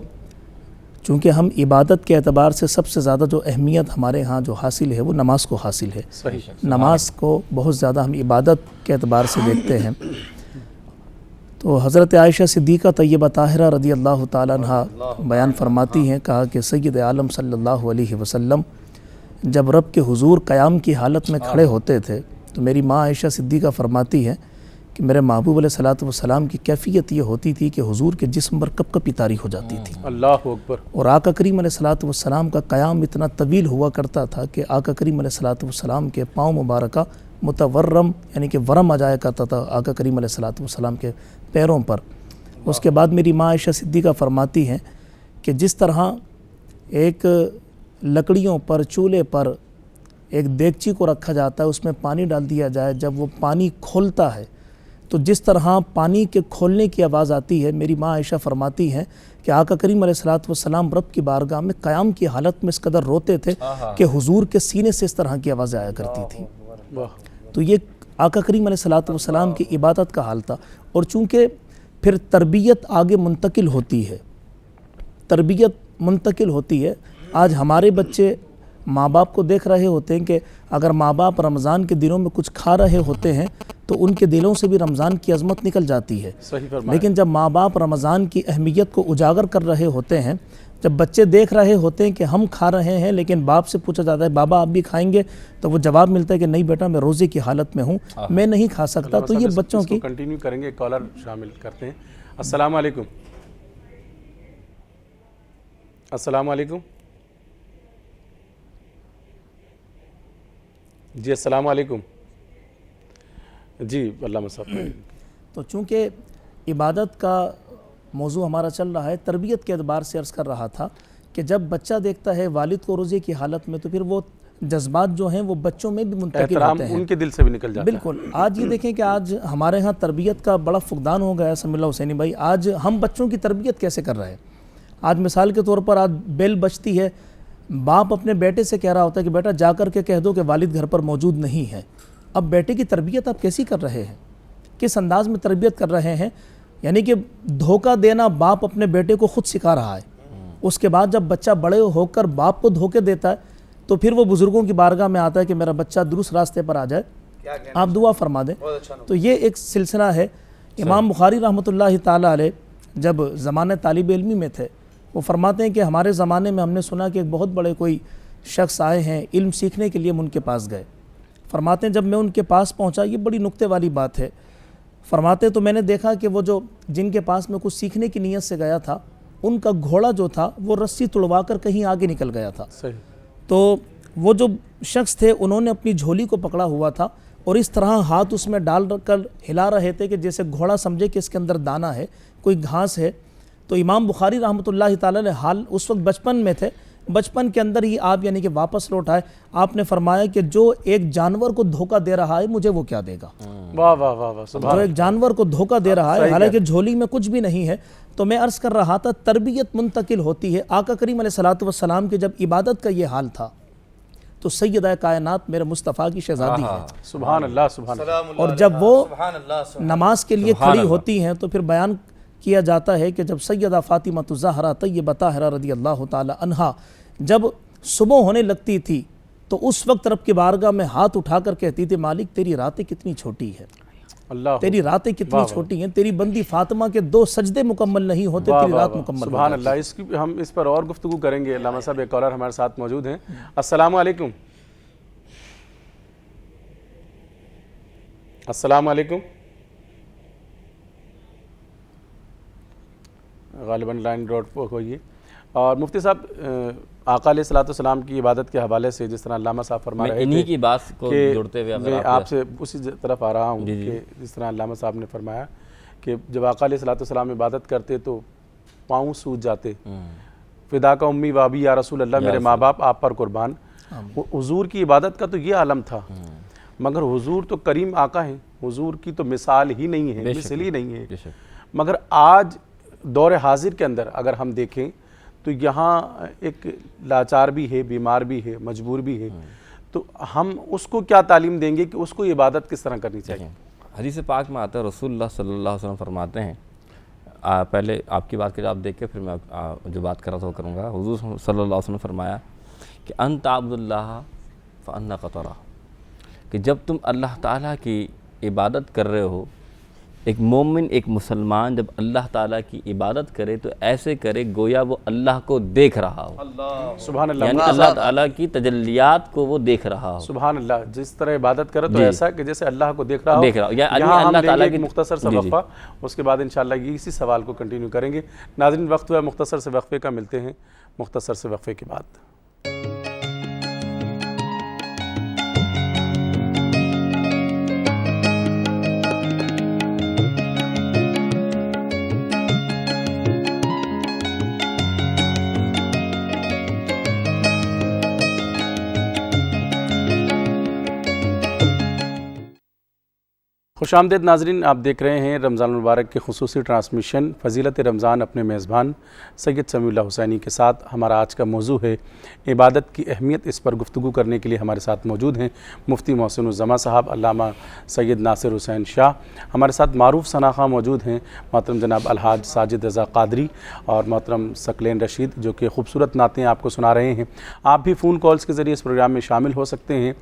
چونکہ ہم عبادت کے اعتبار سے سب سے زیادہ جو اہمیت ہمارے ہاں جو حاصل ہے وہ نماز کو حاصل ہے، نماز کو بہت زیادہ ہم عبادت کے اعتبار سے دیکھتے ہیں. تو حضرت عائشہ صدیقہ طیبہ طاہرہ رضی اللہ تعالیٰ عنہ بیان فرماتی ہیں، کہا کہ سید عالم صلی اللہ علیہ وسلم جب رب کے حضور قیام کی حالت میں کھڑے ہوتے تھے تو میری ماں عائشہ صدیقہ فرماتی ہیں کہ میرے محبوب علیہ الصلوۃ والسلام کی کیفیت یہ ہوتی تھی کہ حضور کے جسم پر کپ کپی طاری ہو جاتی تھی. اللہ اکبر. اور آقا کریم علیہ الصلوۃ والسلام کا قیام اتنا طویل ہوا کرتا تھا کہ آقا کریم علیہ الصلوۃ والسلام کے پاؤں مبارکہ متورم یعنی کہ ورم آ جایا کرتا تھا آقا کریم علیہ الصلوۃ والسلام کے پیروں پر. اس کے بعد میری ماں عائشہ صدیقہ فرماتی ہیں کہ جس طرح ایک لکڑیوں پر چولہے پر ایک دیگچی کو رکھا جاتا ہے، اس میں پانی ڈال دیا جائے، جب وہ پانی کھولتا ہے تو جس طرح پانی کے کھولنے کی آواز آتی ہے، میری ماں عائشہ فرماتی ہیں کہ آقا کریم علیہ الصلوۃ والسلام رب کی بارگاہ میں قیام کی حالت میں اس قدر روتے تھے کہ حضور کے سینے سے اس طرح کی آواز آیا کرتی تھی. تو یہ آقا کریم علیہ الصلوۃ والسلام کی عبادت کا حال تھا. اور چونکہ پھر تربیت آگے منتقل ہوتی ہے، تربیت منتقل ہوتی ہے. آج ہمارے بچے ماں باپ کو دیکھ رہے ہوتے ہیں کہ اگر ماں باپ رمضان کے دنوں میں کچھ کھا رہے ہوتے ہیں تو ان کے دلوں سے بھی رمضان کی عظمت نکل جاتی ہے. لیکن جب ماں باپ رمضان کی اہمیت کو اجاگر کر رہے ہوتے ہیں، جب بچے دیکھ رہے ہوتے ہیں کہ ہم کھا رہے ہیں لیکن باپ سے پوچھا جاتا ہے بابا آپ بھی کھائیں گے، تو وہ جواب ملتا ہے کہ نہیں بیٹا میں روزے کی حالت میں ہوں، میں نہیں کھا سکتا. تو یہ بچوں کی کنٹینیو کریں گے. کالر شامل کرتے ہیں. السلام علیکم. السلام علیکم. جی السلام علیکم. جی علامہ صاحب. تو چونکہ عبادت کا موضوع ہمارا چل رہا ہے، تربیت کے اعتبار سے عرض کر رہا تھا کہ جب بچہ دیکھتا ہے والد کو روزے کی حالت میں تو پھر وہ جذبات جو ہیں وہ بچوں میں بھی منتقل ہوتے ہیں، ان کے دل سے بھی نکل جاتا ہے. بالکل. آج یہ دیکھیں کہ آج ہمارے ہاں تربیت کا بڑا فقدان ہو گیا ہے سمیع اللہ حسینی بھائی. آج ہم بچوں کی تربیت کیسے کر رہے ہیں؟ آج مثال کے طور پر آج بیل بجتی ہے، باپ اپنے بیٹے سے کہہ رہا ہوتا ہے کہ بیٹا جا کر کے کہہ دو کہ والد گھر پر موجود نہیں ہے. اب بیٹے کی تربیت آپ کیسی کر رہے ہیں؟ کس انداز میں تربیت کر رہے ہیں؟ یعنی کہ دھوکہ دینا باپ اپنے بیٹے کو خود سکھا رہا ہے. اس کے بعد جب بچہ بڑے ہو کر باپ کو دھوکے دیتا ہے تو پھر وہ بزرگوں کی بارگاہ میں آتا ہے کہ میرا بچہ درست راستے پر آ جائے، آپ دعا فرما دیں. تو یہ ایک سلسلہ ہے. امام بخاری رحمۃ اللہ تعالیٰ علیہ جب زمانہ طالب علمی میں تھے وہ فرماتے ہیں کہ ہمارے زمانے میں ہم نے سنا کہ ایک بہت بڑے کوئی شخص آئے ہیں علم سیکھنے کے لیے، ہم ان کے پاس گئے. فرماتے ہیں جب میں ان کے پاس پہنچا، یہ بڑی نکتے والی بات ہے، فرماتے تو میں نے دیکھا کہ وہ جو جن کے پاس میں کچھ سیکھنے کی نیت سے گیا تھا ان کا گھوڑا جو تھا وہ رسی تڑوا کر کہیں آگے نکل گیا تھا. تو وہ جو شخص تھے انہوں نے اپنی جھولی کو پکڑا ہوا تھا اور اس طرح ہاتھ اس میں ڈال کر ہلا رہے تھے کہ جیسے گھوڑا سمجھے کہ اس کے اندر دانہ ہے، کوئی گھاس ہے. تو امام بخاری رحمۃ اللہ تعالیٰ نے حال اس وقت بچپن میں تھے، بچپن کے اندر ہی آپ یعنی کہ واپس لوٹ آئے. آپ نے فرمایا کہ جو ایک جانور کو دھوکہ دے رہا ہے مجھے وہ کیا دے گا. واہ واہ واہ واہ. جو ایک جانور کو دھوکہ دے رہا ہے حالانکہ جھولی میں کچھ بھی نہیں ہے. تو میں عرض کر رہا تھا تربیت منتقل ہوتی ہے. آقا کریم علیہ الصلوۃ والسلام کے جب عبادت کا یہ حال تھا تو سیدہ کائنات میرے مصطفیٰ کی شہزادی ہے. سبحان اللہ سبحان اللہ. اور جب وہ نماز کے لیے کھڑی ہوتی ہیں تو پھر بیان کیا جاتا ہے کہ جب سیدہ فاطمہ الزہرا طیبہ طاہرہ رضی اللہ تعالی عنہا جب صبح ہونے لگتی تھی تو اس وقت رب کی بارگاہ میں ہاتھ اٹھا کر کہتی تھی مالک تیری راتیں کتنی چھوٹی ہیں، تیری راتیں کتنی چھوٹی ہیں، تیری بندی فاطمہ کے 2 سجدے مکمل نہیں ہوتے تیری رات مکمل. سبحان اللہ. ہم اس پر اور گفتگو کریں گے. علامہ صاحب ایک کالر ہمارے ساتھ موجود ہیں. السلام علیکم. السلام علیکم. غالباً لائن ڈراپ ہوئی ہے. اور مفتی صاحب آقا علیہ الصلوۃ والسلام کی عبادت کے حوالے سے جس طرح علامہ صاحب فرما رہے تھے انہی کی بات کو جوڑتے ہوئے میں آپ سے اسی طرف آ رہا ہوں کہ جس طرح علامہ صاحب نے فرمایا کہ جب آقا علیہ الصلوۃ والسلام عبادت کرتے تو پاؤں سوج جاتے، فدا کا امی وابی یا رسول اللہ، میرے ماں باپ آپ پر قربان۔ حضور کی عبادت کا تو یہ عالم تھا، مگر حضور تو کریم آقا ہیں، حضور کی تو مثال ہی نہیں ہے، مثل ہی نہیں ہے۔ مگر آج دور حاضر کے اندر اگر ہم دیکھیں تو یہاں ایک لاچار بھی ہے، بیمار بھی ہے، مجبور بھی ہے، تو ہم اس کو کیا تعلیم دیں گے کہ اس کو عبادت کس طرح کرنی چاہیے؟ حدیث پاک میں آتا ہے، رسول اللہ صلی اللہ علیہ وسلم فرماتے ہیں، پہلے آپ کی بات کے جواب دیکھ کے پھر میں جو بات کر رہا تھا وہ کروں گا۔ حضور صلی اللہ علیہ وسلم نے فرمایا کہ انت عبد اللہ فانک تراہ، کہ جب تم اللہ تعالیٰ کی عبادت کر رہے ہو، ایک مومن ایک مسلمان جب اللہ تعالیٰ کی عبادت کرے تو ایسے کرے گویا وہ اللہ کو دیکھ رہا ہو، سبحان اللہ، یعنی اللہ تعالیٰ کی تجلیات کو وہ دیکھ رہا ہو۔ سبحان اللہ، جس طرح عبادت کرے تو ایسا کہ جیسے اللہ کو دیکھ رہا ہو۔ یعنی یہاں ہم اللہ لیں تعالیٰ گے کی ایک مختصر سا وقفہ، اس کے بعد انشاءاللہ اسی سوال کو کنٹینیو کریں گے۔ ناظرین، وقت ہوا مختصر سے وقفے کا، ملتے ہیں مختصر سے وقفے کے بعد۔ خوش آمدید ناظرین، آپ دیکھ رہے ہیں رمضان المبارک کے خصوصی ٹرانسمیشن فضیلت رمضان اپنے میزبان سید سمیع اللہ حسینی کے ساتھ۔ ہمارا آج کا موضوع ہے عبادت کی اہمیت۔ اس پر گفتگو کرنے کے لیے ہمارے ساتھ موجود ہیں مفتی محسن الزما صاحب، علامہ سید ناصر حسین شاہ، ہمارے ساتھ معروف ثناء موجود ہیں محترم جناب الحاج ساجد رضا قادری اور محترم ثقلین رشید، جو کہ خوبصورت نعتیں آپ کو سنا رہے ہیں۔ آپ بھی فون کالز کے ذریعے اس پروگرام میں شامل ہو سکتے ہیں،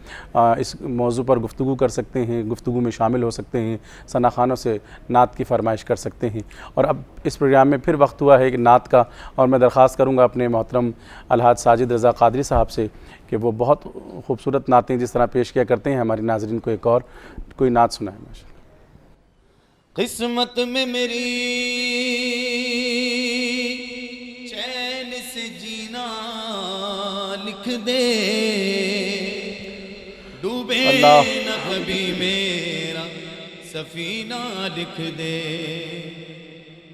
اس موضوع پر گفتگو کر سکتے ہیں، گفتگو میں شامل ہو سکتے ہیں، ثنا خانوں سے نعت کی فرمائش کر سکتے ہیں۔ اور اب اس پروگرام میں پھر وقت ہوا ہے کہ نعت کا، اور میں درخواست کروں گا اپنے محترم الحاج ساجد رضا قادری صاحب سے کہ وہ بہت خوبصورت نعتیں جس طرح پیش کیا کرتے ہیں ہماری ناظرین کو ایک اور کوئی نعت سنائیں ماشاءاللہ۔ قسمت میں میری چین سے جینا لکھ دے، ڈوبے نہ کبھی میرا سفینہ لکھ دے،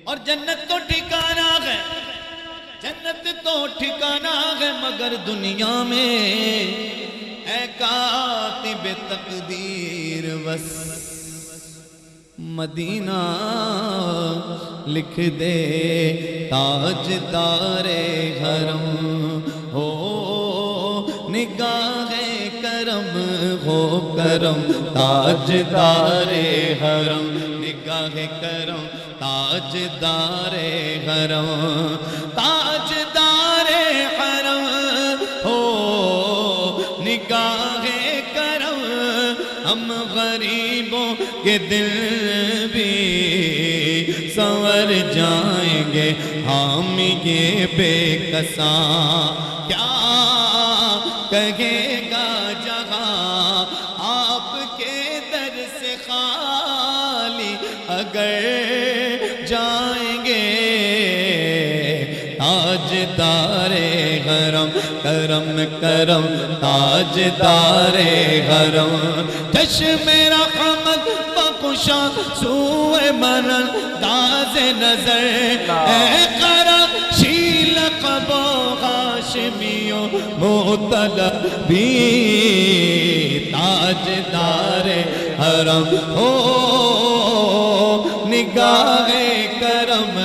اور جنت تو ٹھکانہ ہے، جنت تو ٹھکانہ ہے، مگر دنیا میں اے کاتب تقدیر بس مدینہ لکھ دے، تاجدار حرم ہو نگاہ کرم ہو کرم، تاجدار حرم نگاہ کرم، تاجدار حرم، تاجدار حرم ہو نگاہ کرم، ہم غریبوں کے دل بھی سنور جائیں گے، حامی کے بے کساں کیا کہے گا جہاں، آپ کے در سے خالی اگر جائیں گے، تاجدار حرم کرم کرم، تاجدار حرم، چشم رحمت بخشاں سوئے منن داز نظر، اے کرم شیل قبو ہاشمیوں مطلبی، تاجدار حرم ہو نگاہ کرم،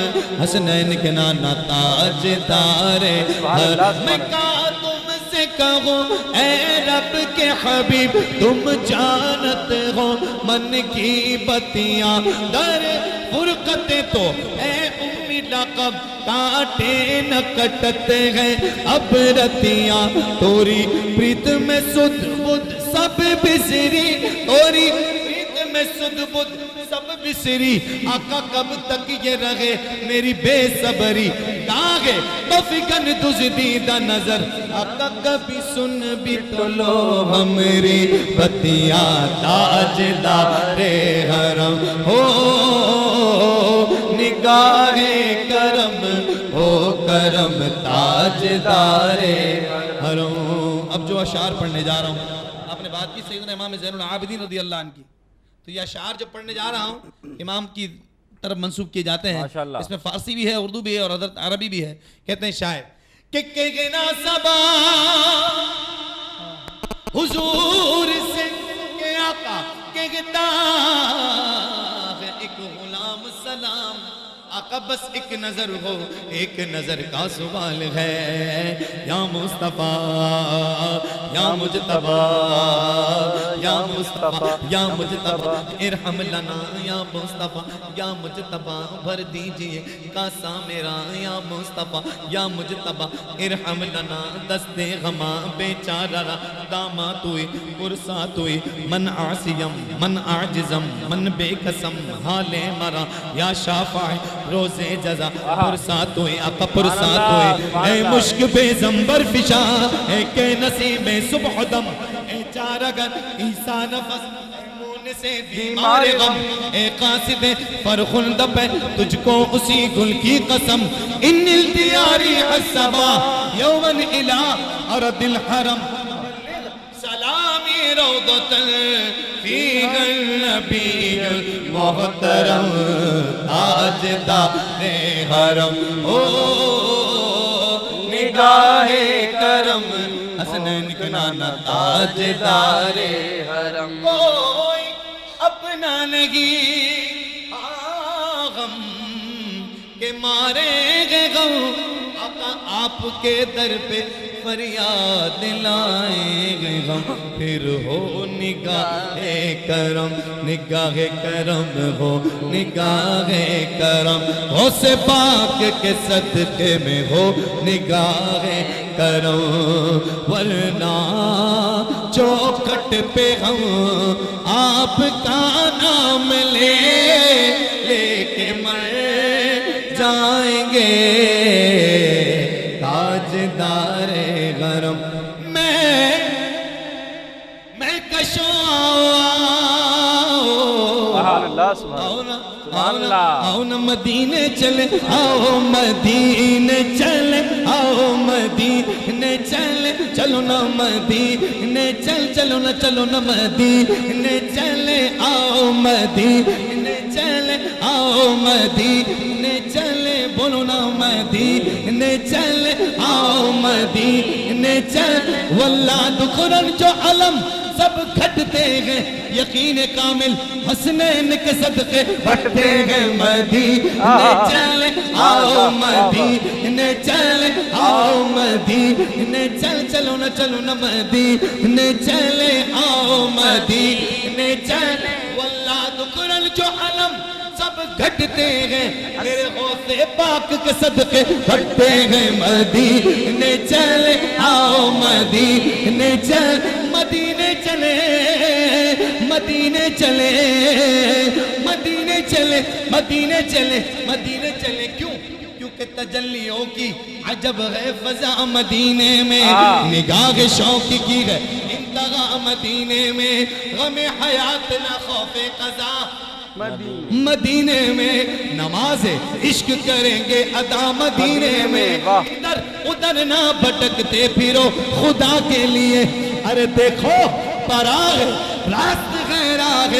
حسنین کے نانا تاجدار حرم، میں کہا تم سے کہوں اے رب کے حبیب، تم جانت ہو من کی بتیاں، در فرقتیں تو اے امی لقب کاٹے نہ کٹتے ہیں، اب رتیاں توری پریت میں سدھ بدھ سب بسری، توری پریت میں سدھ بدھ سب بسری، آقا کب تک یہ رہے میری بے صبری، داغے بفکن دزدیدہ نظر، آقا کبھی سن بھی تو لو ہمری بتیاں، تاجدار حرم ہو نگاہ کرم ہو کرم، تاجدار حرم۔ اب جو اشعار پڑھنے جا رہا ہوں، آپ نے بات کی سیدنا امام زین العابدین رضی اللہ عنہ کی، تو یہ اشعار جو پڑھنے جا رہا ہوں امام کی طرف منسوب کیے جاتے ہیں. ماشاءاللہ. اس میں فارسی بھی ہے, اردو بھی ہے اور حضرت عربی بھی ہے. کہتے ہیں شاعر کہ گنا سبا حضور سے کہ آقا کہتا ہے ایک غلام سلام. آقا بس ایک نظر ہو, ایک نظر کا سوال ہے. یا مصطفیٰ یا مجتبیٰ یا مصطفیٰ یا مجتبیٰ ارحم لنا یا مصطفیٰ یا مجتبیٰ بھر دیجئے کاسا میرا یا مصطفیٰ یا مجتبیٰ ارحم لنا دست غما بیچارہ داما توئی پرسا توئی من عاصیم من عاجزم من بے قسم حال مرا یا شافع روزے جزا پرسا توئی آقا پرسا توئی. اے مشک بے زمبر فشا اے کہ نصیب صبح دم اے چارگر عیسیٰ نفس مون سے بیمار غم اے قاصد فرخندب تجھ کو اسی گل کی قسم. ان الدیاری حسبا یومن الہ ارد الحرم سلامی روضت فیہ النبی المحترم تاجدار حرم او نگاہ کرم حسنین کنانا تاجدار حرم. کوئی اپنا نہیں غم کے مارے گے غم آقا آپ کے در پہ فریاد لائیں گے غم. پھر ہو نگاہ کرم نگاہ کرم ہو نگاہ کرم غوث پاک کے صدقے میں ہو نگاہ کرم. ورنہ چوکھٹ پہ ہم آپ کا نام لے کے مر جائیں گے تاجدار غرم. میں کشوں سبحان اللہ سبحان اللہ. آؤ نا مدینے چلے آؤ مدینے چلے آؤ مدینے چلے چلو نا مدینے چلو نا مدینے چلے آؤ مدینے چلے آؤ مدینے چلے بولو نا مدینے چلے آؤ مدینے چلے. واللہ دکھرن جو علم سب گھٹتے گئے یقین کامل حسنین کے صدقے بٹتے گئے. مدینے چلے آؤ مدینے چلے آؤ مدینے چلو نا مدینے چلے آؤ مدینے چلے. واللہ دکھرن جو علم سب گھٹتے گئے میرے غوث پاک کے صدقے بٹتے گئے. مدینے چلے آؤ مدینے چلے مدینے چلے مدینے چلے مدینے چلے مدینے چلے مدینے چلے. کیوں؟ کیونکہ تجلیوں کی عجب ہے فضا مدینے میں. نگاہ شوق کی ہے انتہا مدینے میں. غم حیات نہ خوف قضا مدینے میں. نماز عشق کریں گے ادا مدینے میں. ادھر ادھر نہ بھٹکتے پھرو خدا کے لیے. ارے دیکھو پراغ راست غیراغ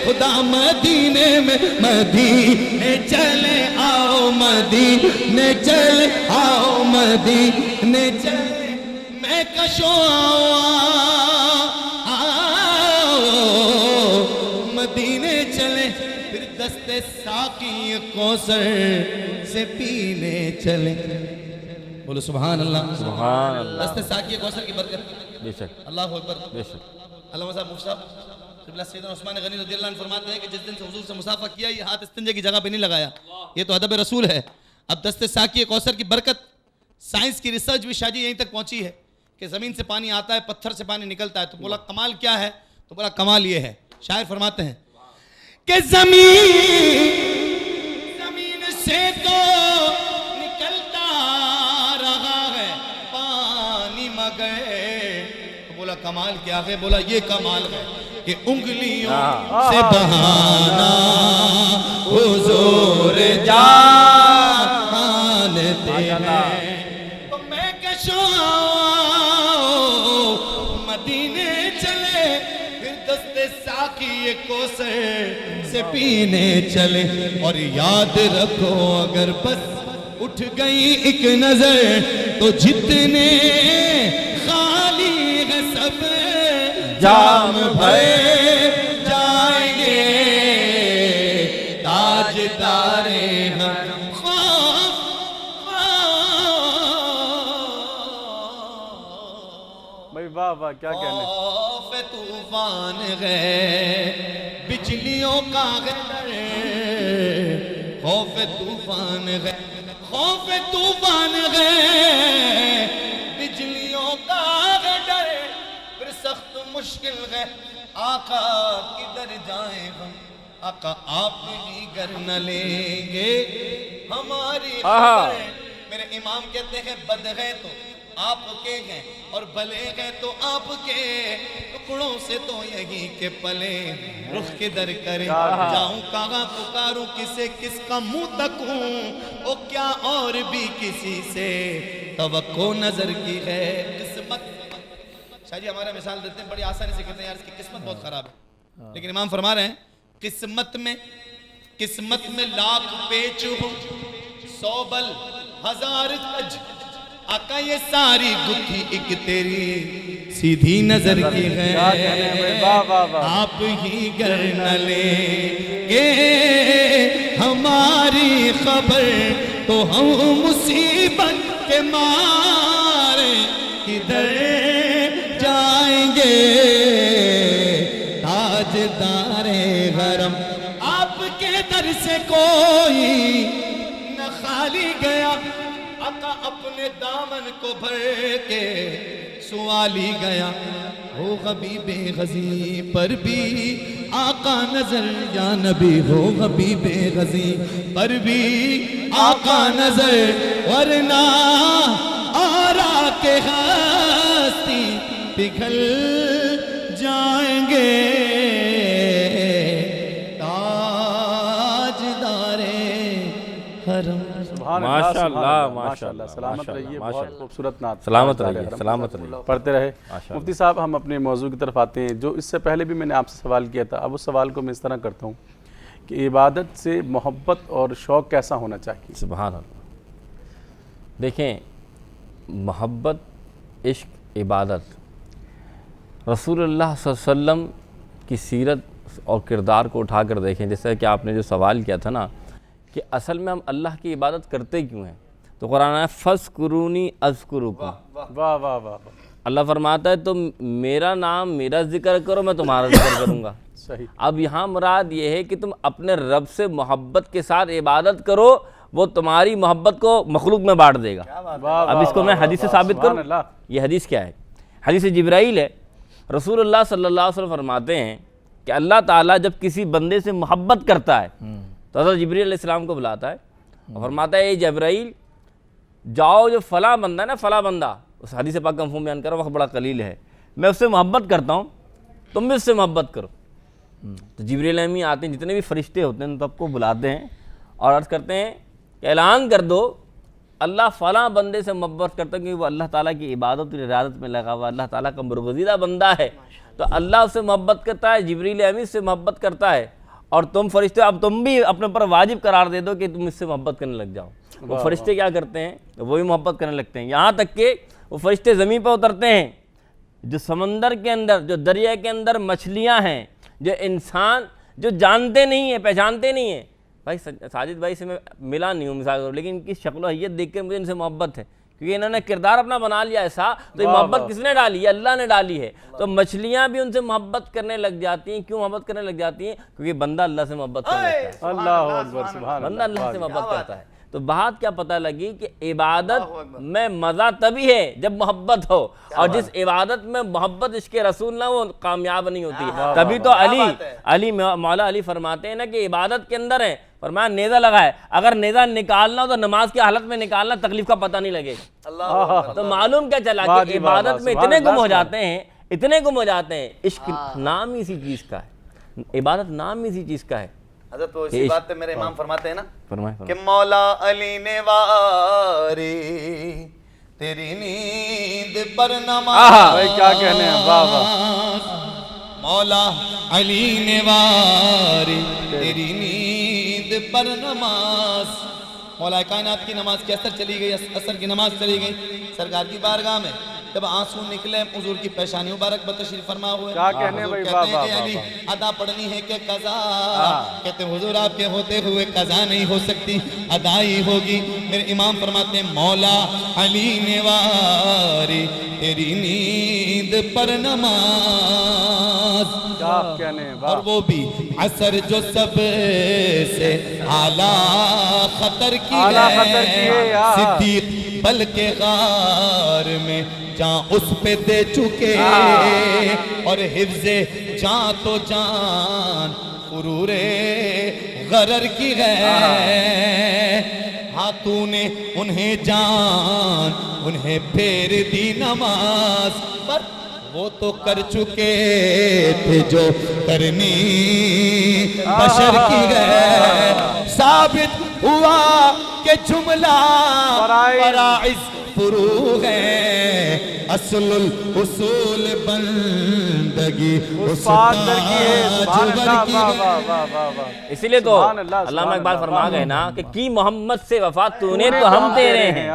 خدا مدینے میں. مدینے چلے آؤ مدینے چلے آؤ مدینے چلے. میں کشوں آؤ مدینے چلے پھر دست ساقی کوثر سے پینے چلے. بولو سبحان اللہ سبحان اللہ. دست ساقی کوثر کی برکت. بے شک اللہ اکبر. بے شک. علامہ صاحب مفتی صاحب قبلہ سیدنا عثمان غنی رضی اللہ عنہ فرماتے ہیں کہ جس دن سے حضور سے مصافحہ کیا یہ ہاتھ استنجے کی جگہ پہ نہیں لگایا. یہ تو ادب رسول ہے. اب دست ساقی کوثر کی برکت سائنس کی ریسرچ بھی شاہ جی یہیں تک پہنچی ہے کہ زمین سے پانی آتا ہے پتھر سے پانی نکلتا ہے. تو بولا کمال کیا ہے؟ تو بولا کمال یہ ہے. شاعر فرماتے ہیں کہ زمین سے تو نکلتا رہا ہے پانی مگر. بولا کمال کیا ہے؟ بولا یہ کمال ہے کہ انگلیوں سے بہانا حضور جانتے ہیں. تو میں کشوں مدینے چلے پھر دست ساقی کوثر سے پینے چلے اور یاد رکھو اگر بس اٹھ گئی ایک نظر تو جتنے خالی ہے سب جام بھر جائیں گے تاجدار ہم خوف بھائی واہ واہ کیا کہنے. خوف طوفان ہے بجلیوں کا ڈر خوف طوفان ہے خوف طوفان ہے بجلیوں کا ڈر پھر سخت مشکل ہے آقا کدھر جائیں ہم آقا آپ ہی گر نہ لیں گے ہماری خبر. میرے امام کہتے ہیں بد ہے تو آپ کے ہیں اور بھلے ہیں تو آپ کے ٹکڑوں سے تو یہی کے پلے رخ کدھر کریں جاؤں کہاں پکاروں کسے کس کا منہ تکوں او کیا اور بھی کسی سے توقع نظر کی ہے قسمت. شاہ جی ہمارا مثال دیتے ہیں بڑی آسانی سے کہتے ہیں یار اس کی قسمت بہت خراب ہے لیکن امام فرما رہے ہیں قسمت میں لاکھ پیچ ہو 100 بل 1000 کج آقا یہ ساری گتھی ایک تیری سیدھی نظر کی ہے آپ ہی گر نہ لیں گے ہماری خبر تو ہم مصیبت کے مارے کدھر جائیں گے تاجدار حرم. آپ کے در سے کوئی نہ خالی گیا آقا اپنے دامن کو بھر کے سوالی گیا ہو حبیب غزی پر بھی آقا نظر یا نبی ہو حبیب غزی پر بھی آقا نظر ورنہ آرا کے ہستی پگھل جائیں گے تاجدار حرم. ماشاءاللہ ماشاءاللہ. سلامت رہیے. بہت خوبصورت نعت. سلامت رہیے سلامت رہیے پڑھتے رہے. مفتی صاحب ہم اپنے موضوع کی طرف آتے ہیں جو اس سے پہلے بھی میں نے آپ سے سوال کیا تھا. اب اس سوال کو میں اس طرح کرتا ہوں کہ عبادت سے محبت اور شوق کیسا ہونا چاہیے؟ سبحان اللہ. دیکھیں محبت عشق عبادت رسول اللہ صلی اللہ علیہ وسلم کی سیرت اور کردار کو اٹھا کر دیکھیں. جیسا کہ آپ نے جو سوال کیا تھا نا کہ اصل میں ہم اللہ کی عبادت کرتے کیوں ہیں تو قرآن ہے فَاذْكُرُونِي أَذْكُرُكُمْ. واہ واہ واہ. اللہ فرماتا ہے تم میرا نام میرا ذکر کرو میں تمہارا ذکر کروں گا. صحیح. اب یہاں مراد یہ ہے کہ تم اپنے رب سے محبت کے ساتھ عبادت کرو وہ تمہاری محبت کو مخلوق میں بانٹ دے گا. اب اس کو میں حدیث سے ثابت کروں. یہ حدیث کیا ہے؟ حدیث جبرائیل ہے. رسول اللہ صلی اللہ علیہ وسلم فرماتے ہیں کہ اللہ تعالیٰ جب کسی بندے سے محبت کرتا ہے تو حضرت جبرائیل علیہ السلام کو بلاتا ہے اور فرماتا ہے اے جبرائیل جاؤ جو فلاں بندہ ہے نا فلاں بندہ اس حدیث پاک کا مفہوم بیان کرو وقت بڑا قلیل ہے میں اس سے محبت کرتا ہوں تم بھی اس سے محبت کرو. تو جبرائیل امین آتے ہیں جتنے بھی فرشتے ہوتے ہیں ان سب کو بلاتے ہیں اور عرض کرتے ہیں کہ اعلان کر دو اللہ فلاں بندے سے محبت کرتا ہے کیونکہ وہ اللہ تعالیٰ کی عبادت اور ارادت میں لگا ہوا اللہ تعالیٰ کا برگزیدہ بندہ ہے. تو اللہ اس سے محبت کرتا ہے جبرائیل امین سے محبت کرتا ہے اور تم فرشتے اب تم بھی اپنے پر واجب قرار دے دو کہ تم اس سے محبت کرنے لگ جاؤ. وہ فرشتے کیا کرتے ہیں وہ بھی محبت کرنے لگتے ہیں یہاں تک کہ وہ فرشتے زمین پہ اترتے ہیں جو سمندر کے اندر جو دریا کے اندر مچھلیاں ہیں جو انسان جو جانتے نہیں ہیں پہچانتے نہیں ہیں. بھائی ساجد بھائی سے میں ملا نہیں ہوں مثال طور لیکن ان کی شکل و حیت دیکھ کے مجھے ان سے محبت ہے کیونکہ انہوں نے کردار اپنا بنا لیا ایسا تو یہ محبت کس نے ڈالی ہے اللہ نے ڈالی ہے. تو مچھلیاں بھی ان سے محبت کرنے لگ جاتی ہیں. کیوں محبت کرنے لگ جاتی ہیں؟ کیونکہ بندہ اللہ سے محبت کرنے لگتا ہے. اللہ اکبر سبحان بندہ اللہ سے محبت کرتا ہے. تو بات کیا پتہ لگی کہ عبادت میں مزہ تبھی ہے جب محبت ہو اور جس عبادت میں محبت عشق رسول نہ وہ کامیاب نہیں ہوتی. تبھی تو علی مولا علی فرماتے ہیں نا کہ عبادت کے اندر ہے فرمایا نیزہ لگا ہے اگر نیزہ نکالنا ہو تو نماز کی حالت میں نکالنا تکلیف کا پتہ نہیں لگے گا. تو معلوم کیا چلا کہ عبادت میں اتنے گم ہو جاتے ہیں عشق نام ہی اسی چیز کا ہے عبادت نام ہی اسی چیز کا ہے. حضرت تو اسی بات پہ میرے امام فرماتے ہیں نا فرمائے کہ مولا علی نے واری تیری نیند پر نماز بھائی کیا کہنے ہیں. واہ واہ. مولا علی نے واری تیری نیند پر نماز. مولا کائنات کی نماز کی اثر چلی گئی, اثر کی نماز چلی گئی. سرکار کی بارگاہ میں جب آنسو نکلے حضور کی پیشانی مبارک بتشریف فرما ہوئے. کیا کہنے بھائی, واہ واہ کہتے ہیں علی ادا پڑھنی ہے کہ قضا؟ کہتے ہیں حضور آپ کے ہوتے ہوئے قضا نہیں ہو سکتی, ادا ہی ہوگی. میرے امام فرماتے ہیں مولا علی نے واری تیری نیند پر نماز. کیا کہنے, اور وہ بھی عصر جو سب سے اعلیٰ خطر کی ہے. صدیق بلکہ غار میں جان اس پہ دے چکے, اور حفظ جان تو جان غرور غرر کی ہے. ہاں تو نے انہیں جان انہیں پھیر دی نماز پر, وہ تو کر چکے تھے جو کرنی بشر کی ہے. ثابت ہوا کہ جملہ فرائض فروغ ہے, اصل الاصول بندگی استاد کی ہے. اسی لیے تو علامہ اقبال فرما گئے نا کہ کی محمد سے وفا تو نے تو ہم تیرے ہیں,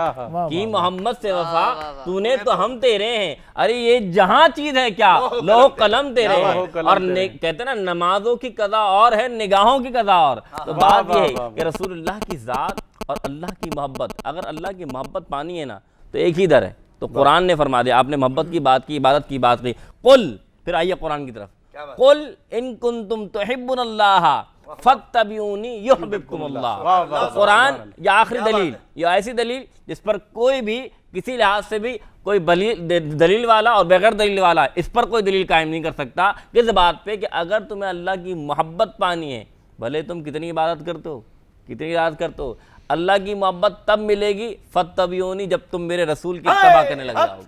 کی محمد سے وفا تو نے تو ہم تیرے ہیں. ارے یہ جہاں چیز ہے کیا, لوح قلم تیرے ہیں. اور کہتے ہیں نا نمازوں کی قضا اور ہے, نگاہوں کی قضا اور. تو بات یہ ہے کہ رسول اللہ کی ذات اور اللہ کی محبت, اگر اللہ کی محبت پانی ہے نا تو ایک ہی در ہے. تو قرآن نے فرما دیا, آپ نے محبت کی بات کی, عبادت کی بات کی. قل, پھر آئیے قرآن کی طرف, قل ان کنتم تحبون اللہ فاتبعونی یحببکم اللہ. قرآن یا آخری دلیل, یا ایسی دلیل جس پر کوئی بھی کسی لحاظ سے بھی کوئی دلیل والا اور بغیر دلیل والا اس پر کوئی دلیل قائم نہیں کر سکتا, اس بات پہ کہ اگر تمہیں اللہ کی محبت پانی ہے, بھلے تم کتنی عبادت کرتے ہو, کتنی عبادت کرتے ہو, اللہ کی محبت تب ملے گی فاتبعونی جب تم میرے رسول کی اتباع کرنے لگ جاؤ.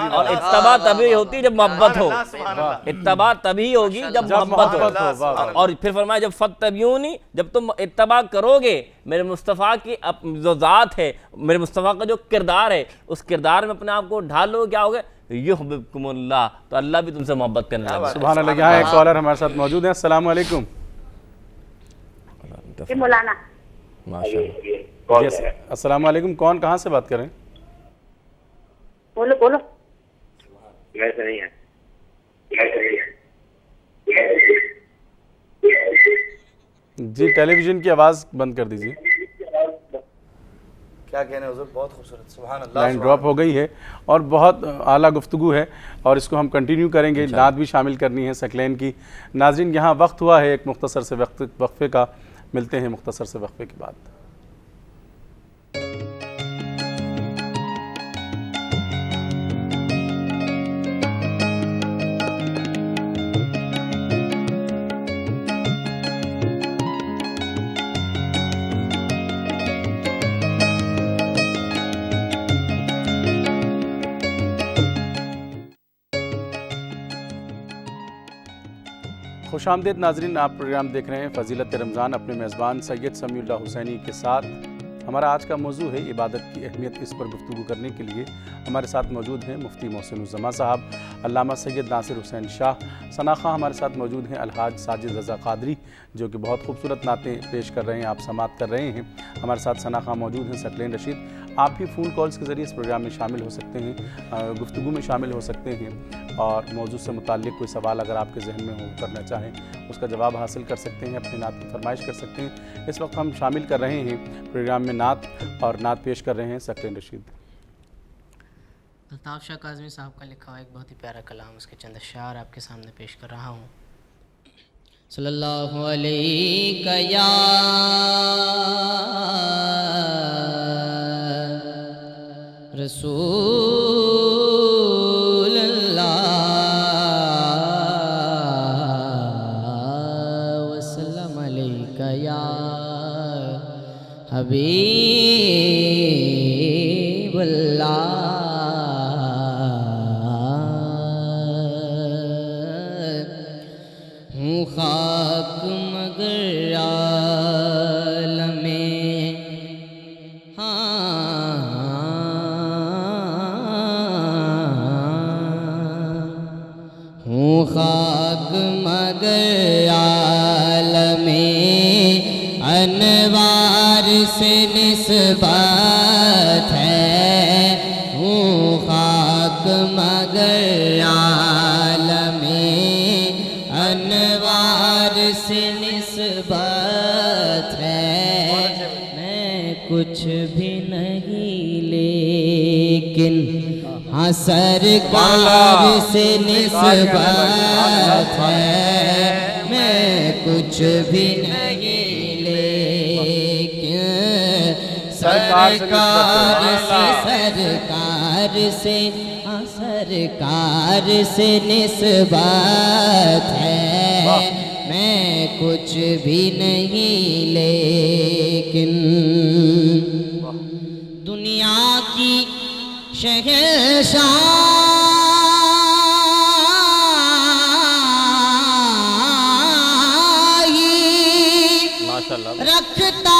اور اتباع تبھی ہوتی جب محبت ہو, اتباع تبھی ہوگی جب محبت ہو. اور پھر فرمایا جب فاتبعونی, جب تم اتباع کرو گے میرے مصطفیٰ کی جو ذات ہے, میرے مصطفیٰ کا جو کردار ہے, اس کردار میں اپنے آپ کو ڈھالو, کیا ہوگا یحببکم اللہ, تو اللہ بھی تم سے محبت کرنے لگا. سبحان اللہ. یہاں ایک کالر ہمارے ساتھ موجود ہیں. السلام علیکم. مولانا السلام علیکم, کون کہاں سے بات کر رہے ہیں؟ بولو بولو. ویسے نہیں ہے. جی ٹیلی ویژن کی آواز بند کر دیجیے. کیا کہنے حضور, بہت خوبصورت, سبحان اللہ. لائن ڈراپ ہو گئی ہے اور بہت اعلیٰ گفتگو ہے, اور اس کو ہم کنٹینیو کریں گے. نعت بھی شامل کرنی ہے سکلین کی. ناظرین یہاں وقت ہوا ہے ایک مختصر سے وقفے کا, ملتے ہیں مختصر سے وقفے کے بعد. خوش آمدید ناظرین, آپ پروگرام دیکھ رہے ہیں فضیلت رمضان اپنے میزبان سید سمیع اللہ حسینی کے ساتھ. ہمارا آج کا موضوع ہے عبادت کی اہمیت. اس پر گفتگو کرنے کے لیے ہمارے ساتھ موجود ہیں مفتی محسن الزماں صاحب, علامہ سید ناصر حسین شاہ, ثناخواں ہمارے ساتھ موجود ہیں الحاج ساجد رضا قادری جو کہ بہت خوبصورت نعتیں پیش کر رہے ہیں, آپ سماعت کر رہے ہیں. ہمارے ساتھ ثناخواں موجود ہیں سکلین رشید. آپ بھی فون کالز کے ذریعے اس پروگرام میں شامل ہو سکتے ہیں, گفتگو میں شامل ہو سکتے ہیں, اور موضوع سے متعلق کوئی سوال اگر آپ کے ذہن میں ہو کرنا چاہیں اس کا جواب حاصل کر سکتے ہیں, اپنی نعت کی فرمائش کر سکتے ہیں. اس وقت ہم شامل کر رہے ہیں پروگرام میں نعت, اور نعت پیش کر رہے ہیں سکلین رشید. الطاف شاہ کاظمی صاحب کا لکھا ہوا ایک بہت ہی پیارا کلام, اس کے چند اشعار آپ کے سامنے پیش کر رہا ہوں. صلی اللہ علیہ یا رسول اللہ وسلم علیہ یا حبیب اللہ. ہوں خاک مگر عالم ہوں خاک مگر عالم انوار سے نسبت ہے، ہوں خاک مگر عالم انوار سے نسبت ہے، میں کچھ بھی نہیں لیکن ہاں سرکار سے نسبت ہے، میں کچھ بھی نہیں لیکن سرکار سے سرکار سے نسبت ہے، میں کچھ بھی نہیں لیکن دنیا کی شہنشاہی رکھتا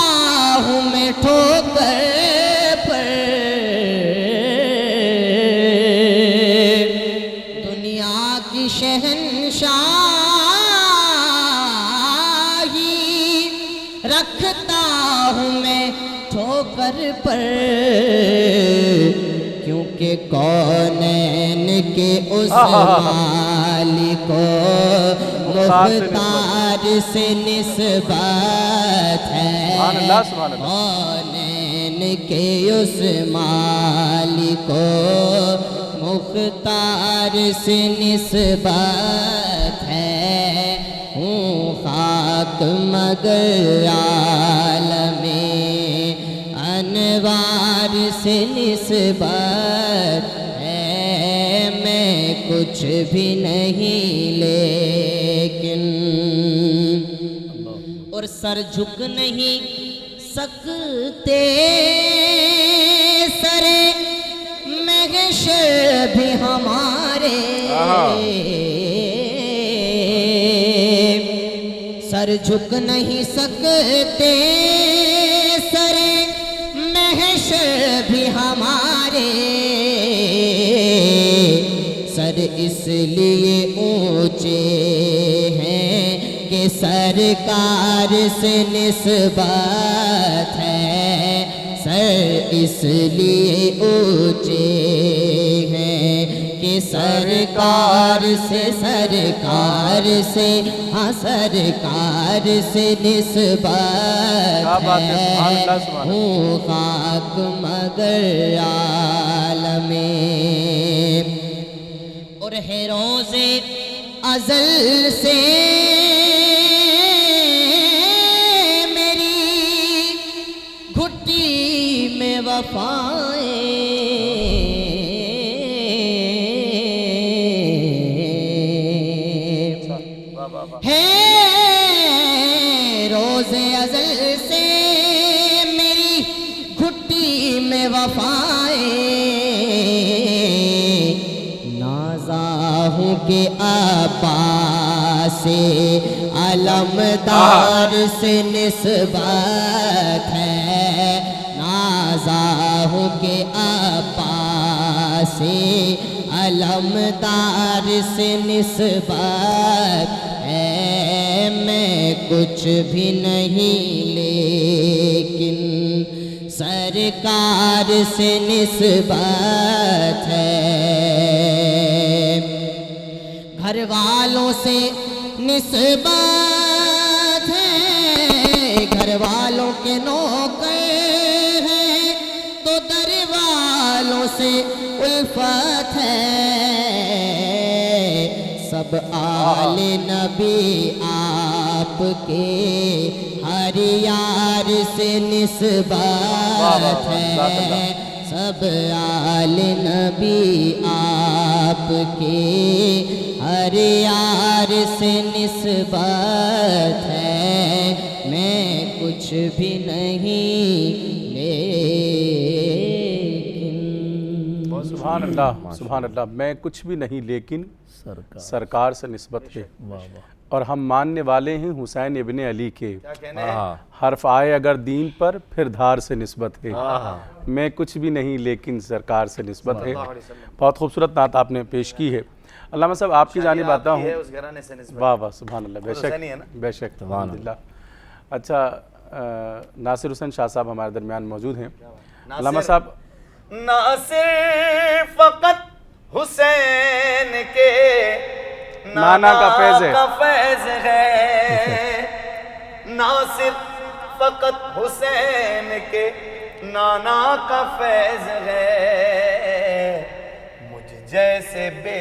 ہوں میں ٹھوکر پر، دنیا کی شہنشاہی رکھتا ہوں میں ٹھوکر پر، کیونکہ کونین کے اس مالک کو مختار سے نسبت ہے، کونین کے اس مالک کو مختار سے نسبت ہے، ہوں خاک مگر عالم انوار سے نسبت ہے، میں کچھ بھی نہیں لیکن اور سر جھک نہیں سکتے سر محشر بھی ہمارے، سر جھک نہیں سکتے سر محشر بھی ہمارے، سر اس لیے اونچے ہیں کہ سرکار سے نسبت ہے، سر اس لیے اونچے ہیں کہ سرکار سے ہاں سرکار سے نسبت ہے، ہوں خاک مگر عالم اور ہے روز ازل سے میری گھٹی میں وفائیں، روز ازل سے میری گھٹی میں وفائیں، نازا ہوں کہ عباس علمدار سے نسبت ہے، نازا ہوں کہ عباس علمدار سے نسبت ہے، میں کچھ بھی نہیں لیکن سرکار سے نسبت ہے، گھر والوں سے نسبت ہے، گھر والوں کے نوکر ہیں تو در والوں سے الفت ہے، سب آل نبی آپ کے ہر یار سے نسبت ہے، سب آل نبی آپ کے ہر یار سے نسبت ہے، میں کچھ بھی نہیں سبحان اللہ سبحان اللہ، میں کچھ بھی نہیں لیکن سرکار سے نسبت ہے، اور ہم ماننے والے ہیں حسین ابن علی کے، حرف آئے اگر دین پر پھر دھار سے نسبت ہے، میں کچھ بھی نہیں لیکن سرکار سے نسبت ہے۔ بہت خوبصورت نعت آپ نے پیش کی ہے۔ علامہ صاحب آپ کی جانب آتا ہے ہوں. اس گھرانے سے نسبت. واہ واہ سبحان اللہ, بے حسینی ہے نا؟ شک بے شک الحمدللہ. اچھا ناصر حسین شاہ صاحب ہمارے درمیان موجود ہیں. علامہ صاحب ناصر فقط حسین کے نانا کا فیض ہے. فیض ہے. ناصر فقط حسین کے نانا کا فیض ہے. مجھ جیسے بے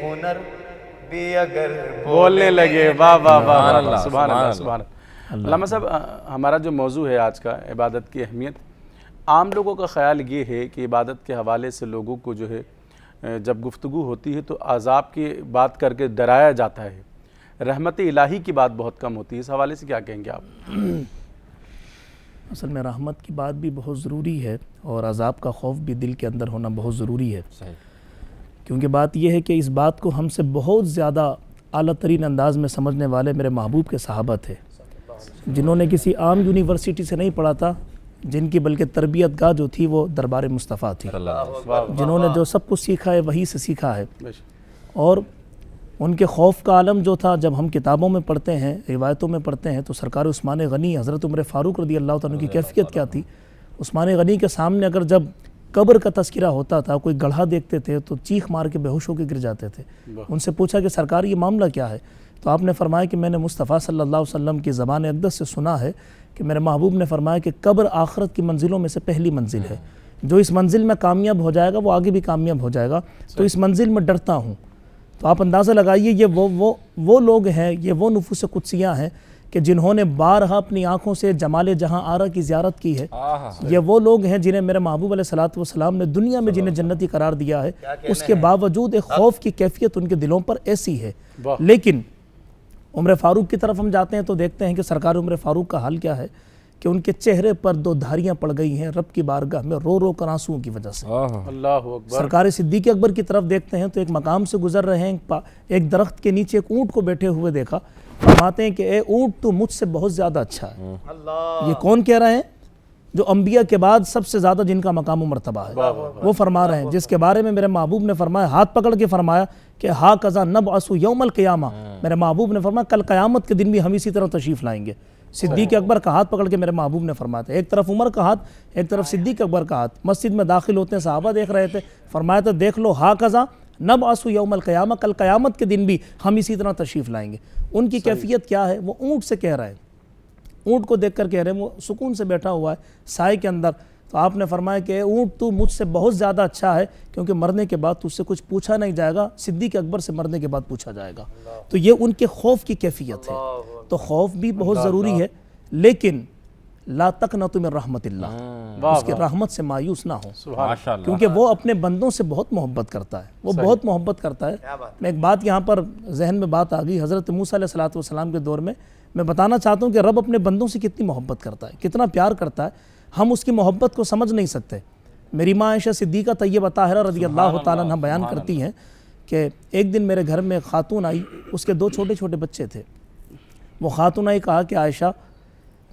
ہنر بھی اگر بولنے لگے. واہ واہ واہ سبحان واہ اللہ، سبحان اللہ سبحان سبحان اللہ. علامہ صاحب ہمارا جو موضوع ہے آج کا عبادت کی اہمیت, عام لوگوں کا خیال یہ ہے کہ عبادت کے حوالے سے لوگوں کو جو ہے جب گفتگو ہوتی ہے تو عذاب کی بات کر کے ڈرایا جاتا ہے, رحمت الہی کی بات بہت کم ہوتی ہے. اس حوالے سے کیا کہیں گے آپ؟ اصل میں رحمت کی بات بھی بہت ضروری ہے اور عذاب کا خوف بھی دل کے اندر ہونا بہت ضروری ہے. کیونکہ بات یہ ہے کہ اس بات کو ہم سے بہت زیادہ اعلیٰ ترین انداز میں سمجھنے والے میرے محبوب کے صحابہ تھے, جنہوں نے کسی عام یونیورسٹی سے نہیں پڑھا تھا, جن کی بلکہ تربیت گاہ جو تھی وہ دربار مصطفیٰ تھی, جنہوں نے جو سب کچھ سیکھا ہے وہی سے سیکھا ہے. اور ان کے خوف کا عالم جو تھا, جب ہم کتابوں میں پڑھتے ہیں, روایتوں میں پڑھتے ہیں, تو سرکار عثمان غنی حضرت عمر فاروق رضی اللہ تعالیٰ کی کیفیت کیا تھی. عثمان غنی کے سامنے اگر جب قبر کا تذکرہ ہوتا تھا, کوئی گڑھا دیکھتے تھے تو چیخ مار کے بے ہوش ہو کے گر جاتے تھے. ان سے پوچھا کہ سرکار یہ معاملہ کیا ہے؟ تو آپ نے فرمایا کہ میں نے مصطفیٰ صلی اللہ علیہ وسلم کی زبان اقدس سے سنا ہے کہ میرے محبوب نے فرمایا کہ قبر آخرت کی منزلوں میں سے پہلی منزل ہے, جو اس منزل میں کامیاب ہو جائے گا وہ آگے بھی کامیاب ہو جائے گا, تو اس منزل میں ڈرتا ہوں. تو آپ اندازہ لگائیے یہ وہ لوگ ہیں, یہ وہ نفوس قدسیاں ہیں کہ جنہوں نے بارہا اپنی آنکھوں سے جمال جہاں آرا کی زیارت کی ہے. یہ وہ لوگ ہیں جنہیں میرے محبوب علیہ الصلوۃ والسلام نے دنیا میں جنہیں جنتی قرار دیا ہے, اس کے باوجود ایک خوف کی کیفیت ان کے دلوں پر ایسی ہے. لیکن عمر فاروق کی طرف ہم جاتے ہیں تو دیکھتے ہیں کہ سرکار عمر فاروق کا حال کیا ہے کہ ان کے چہرے پر 2 دھاریاں پڑ گئی ہیں رب کی بارگاہ میں رو رو کر آنسوؤں کی وجہ سے. اللہ اکبر. سرکار صدیق اکبر کی طرف دیکھتے ہیں تو ایک مقام سے گزر رہے ہیں, ایک درخت کے نیچے ایک اونٹ کو بیٹھے ہوئے دیکھا. فرماتے ہیں کہ اے اونٹ تو مجھ سے بہت زیادہ اچھا ہے. یہ کون کہہ رہے ہیں؟ جو انبیاء کے بعد سب سے زیادہ جن کا مقام و مرتبہ ہے وہ فرما رہے ہیں, جس کے بارے میں میرے محبوب نے فرمایا, ہاتھ پکڑ کے فرمایا کہ ہا کذا نبعث یوم القیامہ. میرے محبوب نے فرمایا کل قیامت کے دن بھی ہم اسی طرح تشریف لائیں گے. صدیق اکبر کا ہاتھ پکڑ کے میرے محبوب نے فرمایا تھا, ایک طرف عمر کا ہاتھ, ایک طرف صدیق اکبر کا ہاتھ. مسجد میں داخل ہوتے ہیں, صحابہ دیکھ رہے تھے, فرمایا تھا دیکھ لو ہا کذا نبعث یوم القیامہ, کل قیامت کے دن بھی ہم اسی طرح تشریف لائیں گے. ان کی کیفیت کیا ہے؟ وہ اونٹ سے کہہ رہے ہیں, اونٹ کو دیکھ کر کہہ رہے ہیں, وہ سکون سے بیٹھا ہوا ہے سائے کے اندر. تو آپ نے فرمایا کہ اونٹ تو مجھ سے بہت زیادہ اچھا ہے, کیونکہ مرنے کے بعد تجھ سے کچھ پوچھا نہیں جائے گا, صدیق اکبر سے مرنے کے بعد پوچھا جائے گا. تو یہ ان کے خوف کی کیفیت ہے. تو خوف بھی بہت ضروری ہے, لیکن لا تقنطوا من رحمت اللہ, اس کی رحمت سے مایوس نہ ہو, کیونکہ وہ اپنے بندوں سے بہت محبت کرتا ہے, وہ بہت محبت کرتا ہے. میں ایک بات یہاں پر ذہن میں بات آ گئی, حضرت موسیٰ علیہ الصلوۃ والسلام کے دور میں میں بتانا چاہتا ہوں کہ رب اپنے بندوں سے کتنی محبت کرتا ہے, کتنا پیار کرتا ہے. ہم اس کی محبت کو سمجھ نہیں سکتے. میری ماں عائشہ صدیقہ طیبہ طاہرہ رضی اللہ تعالیٰ عنہ بیان کرتی ہیں کہ ایک دن میرے گھر میں خاتون آئی, اس کے 2 چھوٹے چھوٹے بچے تھے. وہ خاتون آئی, کہا کہ عائشہ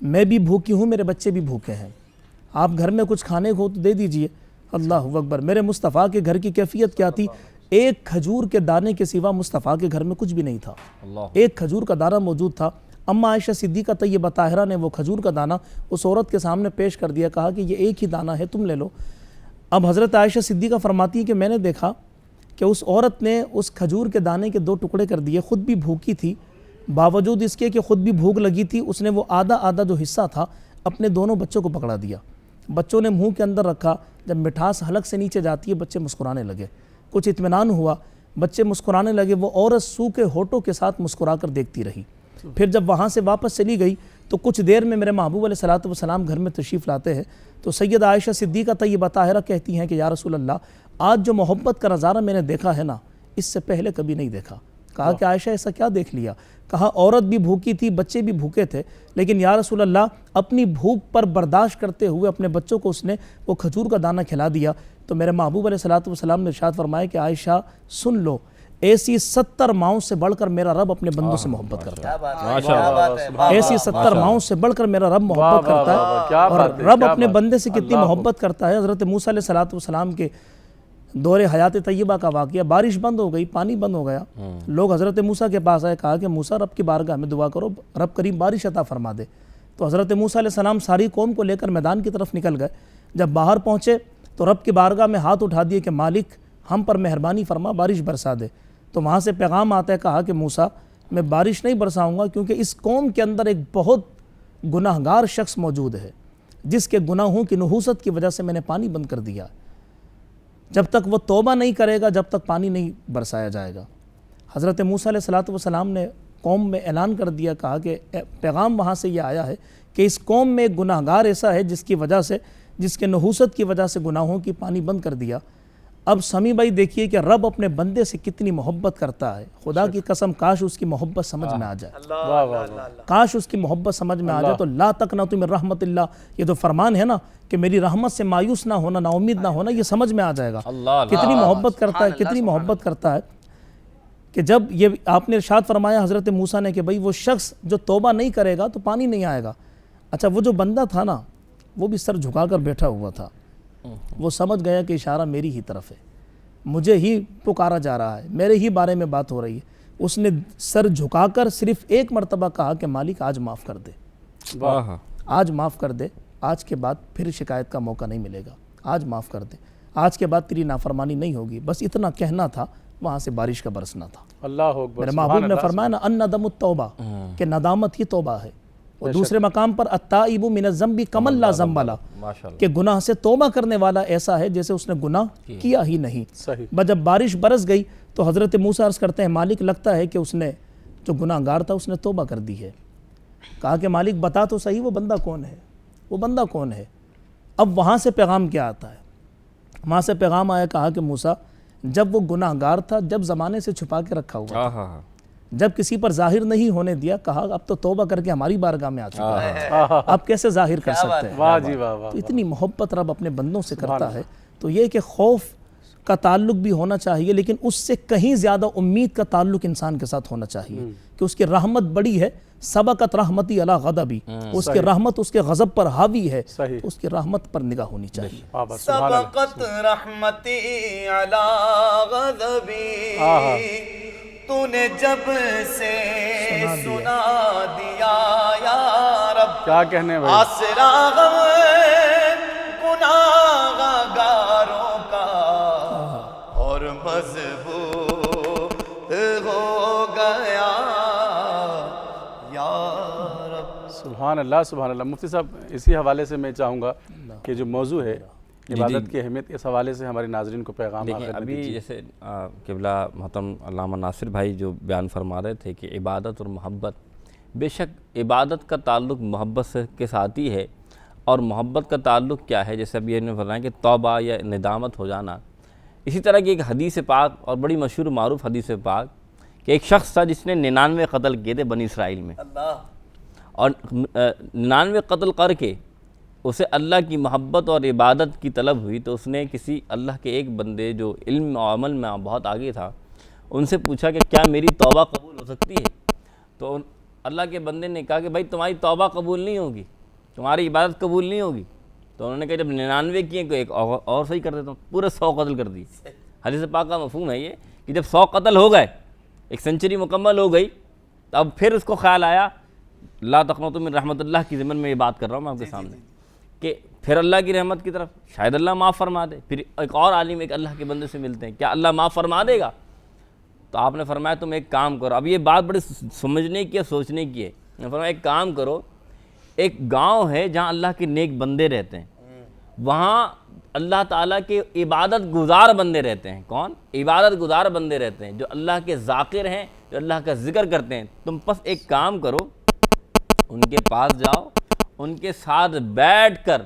میں بھی بھوکی ہوں, میرے بچے بھی بھوکے ہیں, آپ گھر میں کچھ کھانے کو تو دے دیجئے. اللہ اکبر. میرے مصطفیٰ کے گھر کی کیفیت کیا تھی؟ ایک کھجور کے دانے کے سوا مصطفیٰ کے گھر میں کچھ بھی نہیں تھا. ایک کھجور کا دانہ موجود تھا. اما عائشہ صدیقہ طیبہ طاہرہ نے وہ کھجور کا دانہ اس عورت کے سامنے پیش کر دیا, کہا کہ یہ ایک ہی دانہ ہے, تم لے لو. اب حضرت عائشہ صدیقہ فرماتی ہے کہ میں نے دیکھا کہ اس عورت نے اس کھجور کے دانے کے 2 ٹکڑے کر دیے, خود بھی بھوکی تھی, باوجود اس کے کہ خود بھی بھوک لگی تھی, اس نے وہ آدھا جو حصہ تھا اپنے دونوں بچوں کو پکڑا دیا. بچوں نے منہ کے اندر رکھا, جب مٹھاس حلق سے نیچے جاتی ہے بچے مسکرانے لگے, کچھ اطمینان ہوا, بچے مسکرانے لگے. وہ عورت سوکھے ہونٹوں کے ساتھ مسکرا کر دیکھتی رہی. پھر جب وہاں سے واپس چلی گئی تو کچھ دیر میں میرے محبوب علیہ الصلوۃ والسلام گھر میں تشریف لاتے ہیں. تو سید عائشہ صدیقہ طیبہ طاہرہ کہتی ہیں کہ یا رسول اللہ, آج جو محبت کا نظارہ میں نے دیکھا ہے نا, اس سے پہلے کبھی نہیں دیکھا. کہا کہ عائشہ ایسا کیا دیکھ لیا؟ کہا عورت بھی بھوکی تھی, بچے بھی بھوکے تھے, لیکن یا رسول اللہ اپنی بھوک پر برداشت کرتے ہوئے اپنے بچوں کو اس نے وہ کھجور کا دانہ کھلا دیا. تو میرے محبوب علیہ الصلوۃ والسلام نے ارشاد فرمایا کہ عائشہ سن لو, ایسی 70 ماؤں سے بڑھ کر میرا رب اپنے بندوں سے محبت کرتا ہے. ایسی 70 ماؤں سے بڑھ کر میرا رب محبت کرتا ہے. اور رب اپنے بندے سے کتنی محبت کرتا ہے. حضرت موسیٰ علیہ الصلوۃ والسلام کے دور حیات طیبہ کا واقعہ، بارش بند ہو گئی، پانی بند ہو گیا، لوگ حضرت موسیٰ کے پاس آئے، کہا کہ موسیٰ رب کی بارگاہ میں دعا کرو، رب کریم بارش عطا فرما دے۔ تو حضرت موسیٰ علیہ السلام ساری قوم کو لے کر میدان کی طرف نکل گئے۔ جب باہر پہنچے تو رب کی بارگاہ میں ہاتھ اٹھا دیے کہ مالک ہم پر مہربانی فرما، بارش برسا دے۔ تو وہاں سے پیغام آتا ہے، کہا کہ موسیٰ میں بارش نہیں برساؤں گا کیونکہ اس قوم کے اندر ایک بہت گناہگار شخص موجود ہے جس کے گناہوں کی نحوست کی وجہ سے میں نے پانی بند کر دیا۔ جب تک وہ توبہ نہیں کرے گا جب تک پانی نہیں برسایا جائے گا۔ حضرت موسیٰ علیہ السلام نے قوم میں اعلان کر دیا، کہا کہ پیغام وہاں سے یہ آیا ہے کہ اس قوم میں ایک گناہگار ایسا ہے جس کی وجہ سے، جس کے نحوست کی وجہ سے گناہوں کی پانی بند کر دیا۔ اب سمیع بھائی دیکھیے کہ رب اپنے بندے سے کتنی محبت کرتا ہے، خدا کی قسم کاش اس کی محبت سمجھ میں آ جائے، کاش اس کی محبت سمجھ میں آ جائے۔ تو لا تقنطوا من رحمت اللہ، یہ تو فرمان ہے نا کہ میری رحمت سے مایوس نہ ہونا، نا امید نہ ہونا، یہ سمجھ میں آ جائے گا کتنی محبت کرتا ہے، کتنی محبت کرتا ہے۔ کہ جب یہ آپ نے ارشاد فرمایا حضرت موسیٰ نے کہ بھئی وہ شخص جو توبہ نہیں کرے گا تو پانی نہیں آئے گا۔ اچھا وہ جو بندہ تھا نا وہ بھی سر جھکا کر بیٹھا ہوا تھا، وہ سمجھ گیا کہ اشارہ میری ہی طرف ہے، مجھے ہی پکارا جا رہا ہے، میرے ہی بارے میں بات ہو رہی ہے۔ اس نے سر جھکا کر صرف ایک مرتبہ کہا کہ مالک آج معاف کر دے، آج معاف کر دے، آج کے بعد پھر شکایت کا موقع نہیں ملے گا، آج معاف کر دے، آج کے بعد تیری نافرمانی نہیں ہوگی۔ بس اتنا کہنا تھا، وہاں سے بارش کا برسنا تھا۔ اللہ اکبر۔ میرے محبوب نے فرمایا نا الندم التوبہ، کہ ندامت ہی توبہ ہے۔ اور دوسرے مقام پر التائب من الذنب کمن لا ذنب لہ، کہ گناہ سے توبہ کرنے والا ایسا ہے جیسے اس نے گناہ کیا ہی نہیں۔ جب بارش برس گئی تو حضرت موسیٰ عرض کرتے ہیں مالک لگتا ہے کہ اس نے جو گناہ گار تھا اس نے توبہ کر دی ہے۔ کہا کہ مالک بتا تو صحیح وہ بندہ کون ہے، وہ بندہ کون ہے۔ اب وہاں سے پیغام کیا آتا ہے؟ وہاں سے پیغام آیا، کہا کہ موسیٰ جب وہ گناہ گار تھا، جب زمانے سے چھپا کے رکھا ہوا تھا، جب کسی پر ظاہر نہیں ہونے دیا، کہا اب تو توبہ کر کے ہماری بارگاہ میں آ چکا ہے، اب کیسے ظاہر کر سکتے ہیں۔ واہ جی واہ واہ۔ تو اتنی محبت رب اپنے بندوں سے کرتا ہے۔ تو یہ کہ خوف کا تعلق بھی ہونا چاہیے، لیکن اس سے کہیں زیادہ امید کا تعلق انسان کے ساتھ ہونا چاہیے کہ اس کی رحمت بڑی ہے۔ سبقت رحمتی علی غضبی، اس کی رحمت اس کے غضب پر حاوی ہے، اس کی رحمت پر نگاہ ہونی چاہیے۔ سبقت رحمتی علی غضبی، تو نے جب سے سنا دیا یا رب، کیا کہنے بھائی، آسرا غم گناہ گاروں کا اور مضبوط ہو گیا یا رب۔ سبحان اللہ سبحان اللہ۔ مفتی صاحب اسی حوالے سے میں چاہوں گا کہ جو موضوع ہے عبادت کی اہمیت، اس حوالے سے ہمارے ناظرین کو پیغام دیکھیں ابھی جیسے قبلہ محترم علامہ ناصر بھائی جو بیان فرما رہے تھے کہ عبادت اور محبت، بے شک عبادت کا تعلق محبت کے ساتھ ہی ہے، اور محبت کا تعلق کیا ہے، جیسے ابھی انہوں نے فرمایا کہ توبہ یا ندامت ہو جانا۔ اسی طرح کی ایک حدیث پاک اور بڑی مشہور معروف حدیث پاک کہ ایک شخص تھا جس نے 99 قتل کیے تھے بنی اسرائیل میں، اور 99 قتل کر کے اسے اللہ کی محبت اور عبادت کی طلب ہوئی، تو اس نے کسی اللہ کے ایک بندے جو علم و عمل میں بہت آگے تھا ان سے پوچھا کہ کیا میری توبہ قبول ہو سکتی ہے؟ تو اللہ کے بندے نے کہا کہ بھائی تمہاری توبہ قبول نہیں ہوگی، تمہاری عبادت قبول نہیں ہوگی۔ تو انہوں نے کہا جب 99 کیے تو ایک اور صحیح کر دیتا ہوں، پورے 100 قتل کر دی۔ حدیث پاک کا مفہوم ہے یہ کہ جب 100 قتل ہو گئے، ایک سنچری مکمل ہو گئی، تو اب پھر اس کو خیال آیا، لا تقنطوا من رحمت اللہ کی ضمن میں یہ بات کر رہا ہوں میں آپ کے سامنے، کہ پھر اللہ کی رحمت کی طرف شاید اللہ معاف فرما دے۔ پھر ایک اور عالم ایک اللہ کے بندے سے ملتے ہیں، کیا اللہ معاف فرما دے گا؟ تو آپ نے فرمایا تم ایک کام کرو، اب یہ بات بڑی سمجھنے کی ہے، سوچنے کی ہے۔ میں نے فرمایا ایک کام کرو، ایک گاؤں ہے جہاں اللہ کے نیک بندے رہتے ہیں، وہاں اللہ تعالیٰ کے عبادت گزار بندے رہتے ہیں۔ کون؟ عبادت گزار بندے رہتے ہیں جو اللہ کے ذاکر ہیں، جو اللہ کا ذکر کرتے ہیں۔ تم بس ایک کام کرو، ان کے پاس جاؤ، ان کے ساتھ بیٹھ کر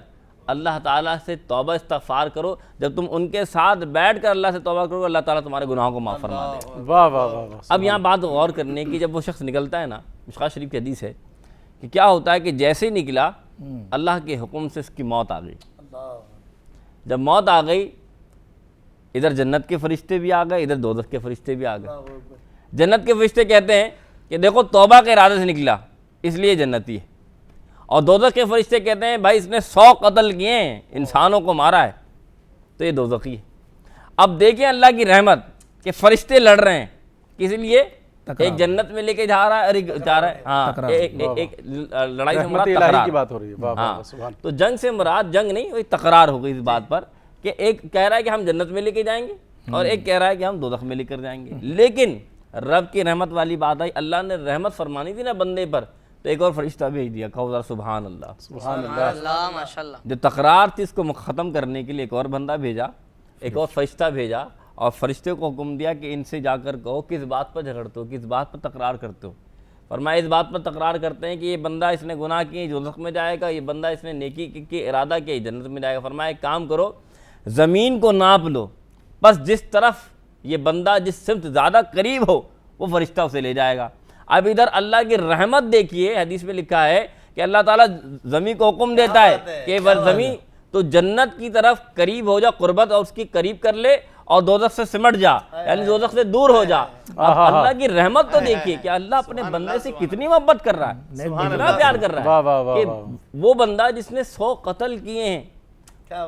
اللہ تعالیٰ سے توبہ استغفار کرو۔ جب تم ان کے ساتھ بیٹھ کر اللہ سے توبہ کرو، اللہ تعالیٰ تمہارے گناہوں کو معاف فرما دے گا۔ واہ واہ واہ۔ اب یہاں بات غور کرنے کی، جب وہ شخص نکلتا ہے نا، مشکوٰۃ شریف کی حدیث ہے کہ کیا ہوتا ہے کہ جیسے ہی نکلا اللہ کے حکم سے اس کی موت آ گئی۔ جب موت آ گئی، ادھر جنت کے فرشتے بھی آ گئے، ادھر دوزخ کے فرشتے بھی آ گئے۔ جنت کے فرشتے کہتے ہیں کہ دیکھو توبہ کے ارادے سے نکلا اس لیے جنتی ہے، اور دوزخ کے فرشتے کہتے ہیں بھائی اس نے 100 قتل کیے ہیں، انسانوں کو مارا ہے، تو یہ دوزخی ہے۔ اب دیکھیں اللہ کی رحمت کہ فرشتے لڑ رہے ہیں کس لیے؟ ایک جنت میں لے کے جا رہا ہے اور ایک جا رہا ہے. ہاں ایک لڑائی سے مراد تکرار کی بات ہو رہی ہے. ہاں تو جنگ سے مراد جنگ نہیں، وہی تکرار ہو گئی اس بات پر کہ ایک کہہ رہا ہے کہ ہم جنت میں لے کے جائیں گے اور ایک کہہ رہا ہے کہ ہم دوزخ میں لے کر جائیں گے. لیکن رب کی رحمت والی بات آئی، اللہ نے رحمت فرمانی تھی نا بندے پر، تو ایک اور فرشتہ بھیج دیا. کہو ذرا سبحان اللہ. سبحان اللہ. ماشاءاللہ. جو تکرار تھی اس کو ختم کرنے کے لیے ایک اور بندہ بھیجا، ایک اور فرشتہ بھیجا، اور فرشتے کو حکم دیا کہ ان سے جا کر کہو کس بات پر جھگڑتے ہو، کس بات پر تکرار کرتے ہو. فرمایا اس بات پر تکرار کرتے ہیں کہ یہ بندہ اس نے گناہ کیے دوزخ میں جائے گا، یہ بندہ اس نے نیکی کی ارادہ کیا جنت میں جائے گا. فرمایا ایک کام کرو، زمین کو ناپ لو، بس جس طرف یہ بندہ جس سمت زیادہ قریب ہو وہ فرشتہ اسے لے جائے گا. اب ادھر اللہ کی رحمت دیکھیے، حدیث میں لکھا ہے کہ اللہ تعالیٰ زمین کو حکم دیتا ہے کہ زمین تو جنت کی طرف قریب ہو جا، قربت اور اس کی قریب کر لے، اور دوزخ سے سمٹ جا، یعنی دوزخ سے دور ہو جا. اب اللہ کی رحمت تو دیکھیے کہ اللہ اپنے بندے سے کتنی محبت کر رہا ہے، کتنا پیار کر رہا ہے کہ وہ بندہ جس نے 100 قتل کیے ہیں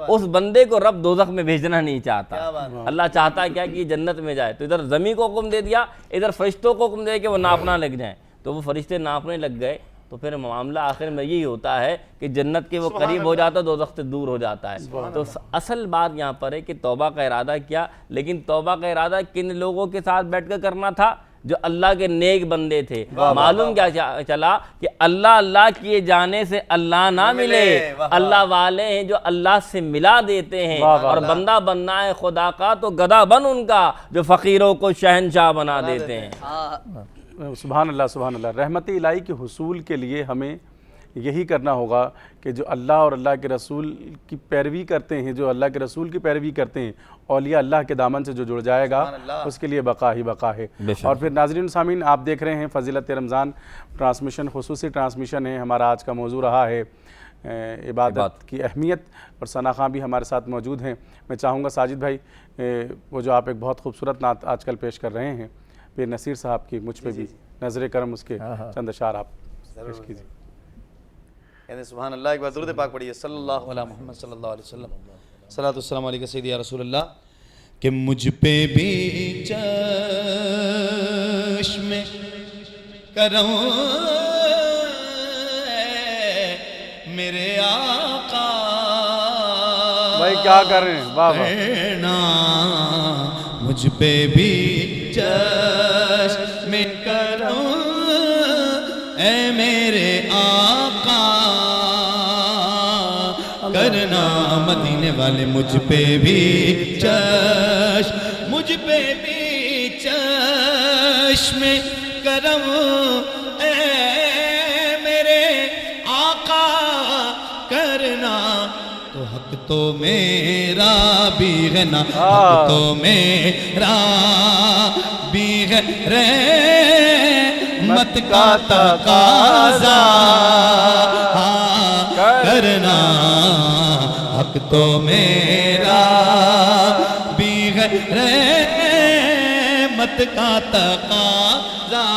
اس بندے کو رب دوزخ میں بھیجنا نہیں چاہتا. اللہ چاہتا ہے کیا کہ یہ جنت میں جائے. تو ادھر زمین کو حکم دے دیا، ادھر فرشتوں کو حکم دے کہ وہ ناپنا لگ جائیں. تو وہ فرشتے ناپنے لگ گئے، تو پھر معاملہ آخر میں یہی ہوتا ہے کہ جنت کے وہ قریب ہو جاتا ہے، دوزخ سے دور ہو جاتا ہے. تو اصل بات یہاں پر ہے کہ توبہ کا ارادہ کیا، لیکن توبہ کا ارادہ کن لوگوں کے ساتھ بیٹھ کر کرنا تھا؟ جو اللہ کے نیک بندے تھے. معلوم کیا چلا کہ اللہ کیے جانے سے اللہ نہ ملے، اللہ والے ہیں جو اللہ سے ملا دیتے ہیں. اور بندہ بننا ہے خدا کا تو گدھا بن ان کا جو فقیروں کو شہنشاہ بنا دیتے ہیں. سبحان اللہ سبحان اللہ. رحمت الہی کے حصول کے لیے ہمیں یہی کرنا ہوگا کہ جو اللہ اور اللہ کے رسول کی پیروی کرتے ہیں، جو اللہ کے رسول کی پیروی کرتے ہیں، اولیاء اللہ کے دامن سے جو جڑ جائے گا اس کے لیے بقا ہی بقا ہے. اور پھر ناظرین سامعین، آپ دیکھ رہے ہیں فضیلت رمضان ٹرانسمیشن، خصوصی ٹرانسمیشن ہے. ہمارا آج کا موضوع رہا ہے عبادت کی اہمیت، اور ثنا خان بھی ہمارے ساتھ موجود ہیں. میں چاہوں گا ساجد بھائی وہ جو آپ ایک بہت خوبصورت نعت آج کل پیش کر رہے ہیں پیر نصیر صاحب کی، مجھ پہ بھی نظر کرم اس کے چند اشعار آپ پیش کیجیے. کہتے سبحان اللہ. ایک بار درود پاک پڑھیے صلی اللہ علیہ محمد صلی اللہ علیہ وسلم. صلاۃ والسلام علیک سیدی یا رسول اللہ. کہ مجھ پہ بھی چشم کرم میرے آقا بھائی کیا کر رہے ہیں، واہ واہ. مجھ پہ بھی چشم کرم اے میرے آقا کرنا مدینے والے. مجھ پہ بھی چشم کرم اے میرے آقا کرنا. تو حق تو میرا بھی ہے نا، حق تو میرا بھی ہے، رحمت کا تقاضا کرنا. حق تو میرا بھی ہے، رحمت کا تقاضا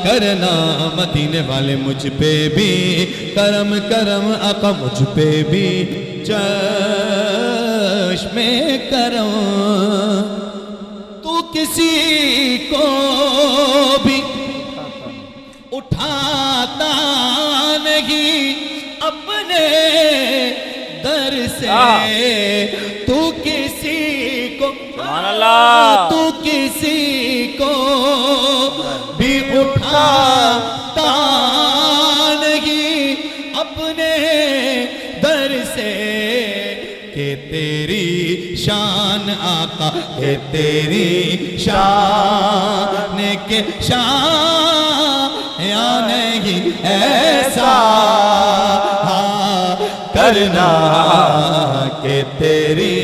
کرنا. مدینے والے مجھ پہ بھی کرم کرم آقا، مجھ پہ بھی چشم کرم. تو کسی کو بھی اٹھاتا نہیں اپنے در سے، تو کسی کو تو کسی کو بھی اٹھاتا نہیں اپنے در سے. کہ تیری شان آقا، کہ تیری شان کے شان یا نہیں ایسا کرنا. کہ تیری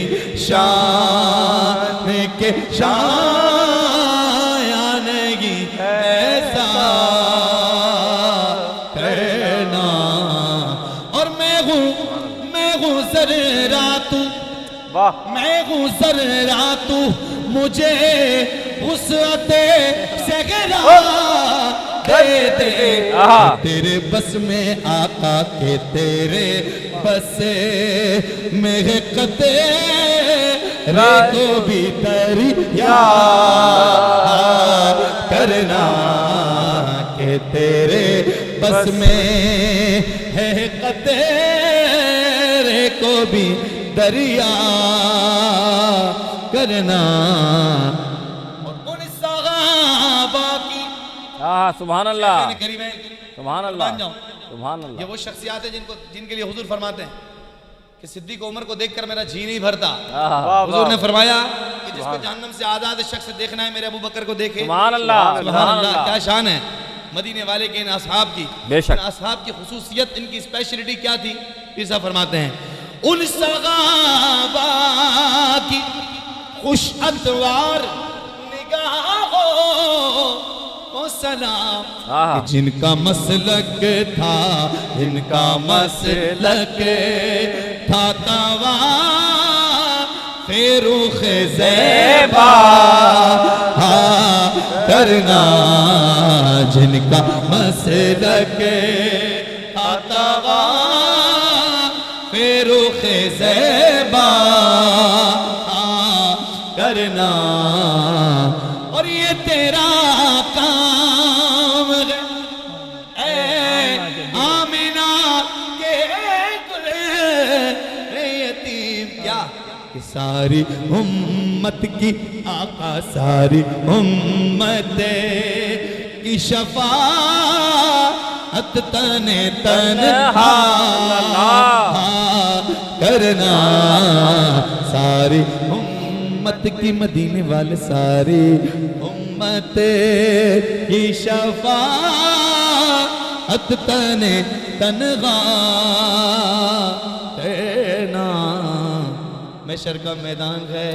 شان کے شان یا نہیں ایسا کرنا. اور میں ہوں ذرات، میں ہوں ذرات، مجھے وسعت صغرا دے دے تیرے بس میں آقا کے تیرے بس میں قطرے کو بھی دریا کرنا کہ تیرے بس میں ہے قطرے کو بھی دریا کرنا. اور ان صحابہ کی سبحان اللہ کریم ہے سبحان اللہ سبحان اللہ. یہ وہ شخصیات ہیں جن کے لیے حضور فرماتے ہیں کہ صدیق عمر کو دیکھ کر میرا جی نہیں بھرتا. حضور نے فرمایا کہ جس کو جہنم سے آزاد شخص دیکھنا ہے میرے ابو بکر کو دیکھے. سبحان اللہ سبحان اللہ. کیا شان ہے مدینے والے کے ان اصحاب کی. بے شک. ان اصحاب کی خصوصیت ان کی اسپیشلٹی کیا تھی؟ پھر صاحب فرماتے ہیں ان صحابہ کی خوش اتوار نگاہوں کو سلام جن کا مسلک تھا جن کا مسلک تھا توا فیروخ زیبا کرنا جن کا مسلک تھا توا فیروخ زیبا کرنا. اور یہ تیرا کام ہے اے آمینہ کے گلے یتیم. کیا کہ ساری امت کی آقا ساری امت کی شفاعت تنہا کرنا. ساری امت کی مدینے والے ساری امت کی شفاعت تنہا کرنا. محشر کا میدان ہے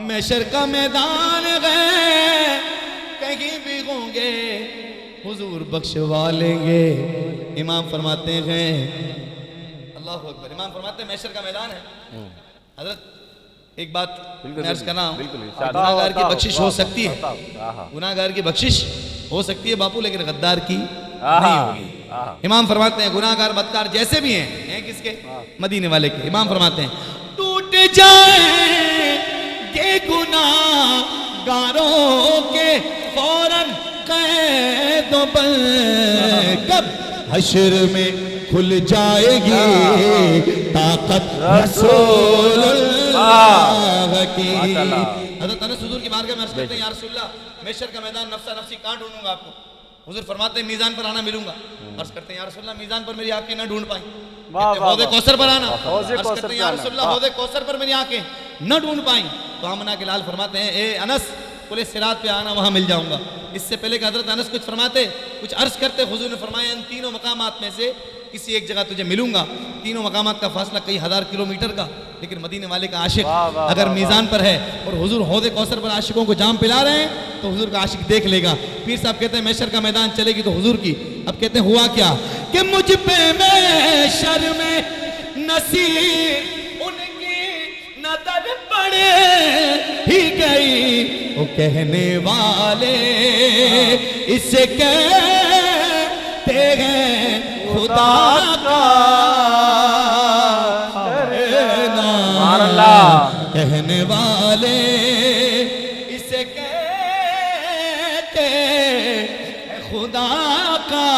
محشر کا میدان ہے کہیں بھی ہوں گے حضور بخشوا لیں گے. امام فرماتے ہیں اللہ اکبر. امام فرماتے ہیں محشر کا میدان ہے. حضرت ایک بات میں عرض کر رہا ہوں گناہگار کی بخشش ہو سکتی ہے گناہگار کی بخشش ہو سکتی ہے باپو لیکن غدار کی نہیں ہوگی. امام فرماتے ہیں گناہگار بدکار جیسے بھی ہیں کس کے مدینے والے کے. امام فرماتے ہیں ٹوٹ جائیں گے گناہگاروں کے فوراً قید و بند کب حشر میں کھل جائے گی طاقت رسول اللہ کی. حضرت انس حضور کی بارگاہ میں عرض کرتے ہیں یا رسول اللہ محشر کا میدان نفسا نفسی کہاں ڈھونڈوں گا آپ کو؟ حضور فرماتے ہیں میزان پر آنا ملوں گا. عرض کرتے ہیں یا رسول اللہ میزان پر میری آنکھیں نہ ڈھونڈ پائیں. حوض کوثر پر آنا. عرض کرتے ہیں یا رسول اللہ حوض کوثر پر میری آنکھیں نہ ڈھونڈ پائیں. تو آمنہ کے لال فرماتے ہیں اے انس پل صراط پہ آنا وہاں مل جاؤں گا. اس سے پہلے کہ حضرت انس کچھ فرماتے کچھ عرض کرتے حضور نے فرمایا ان تینوں مقامات میں سے کسی ایک جگہ تجھے ملوں گا. تینوں مقامات کا فاصلہ کئی ہزار کلومیٹر کا لیکن مدینے والے کا عاشق اگر میزان پر ہے اور حضور حوض کوثر پر عاشقوں کو جام پلا رہے ہیں تو حضور کا عاشق دیکھ لے گا. پیر صاحب کہتے ہیں محشر کا میدان چلے گی تو حضور کی. اب کہتے ہیں ہوا کیا کہ مجھ پہ محشر میں نصیب ان کی نظر پڑے ہی گئی. وہ کہنے والے اسے کہتے ہیں خدا کا کہنے والے اسے کہتے ہیں خدا کا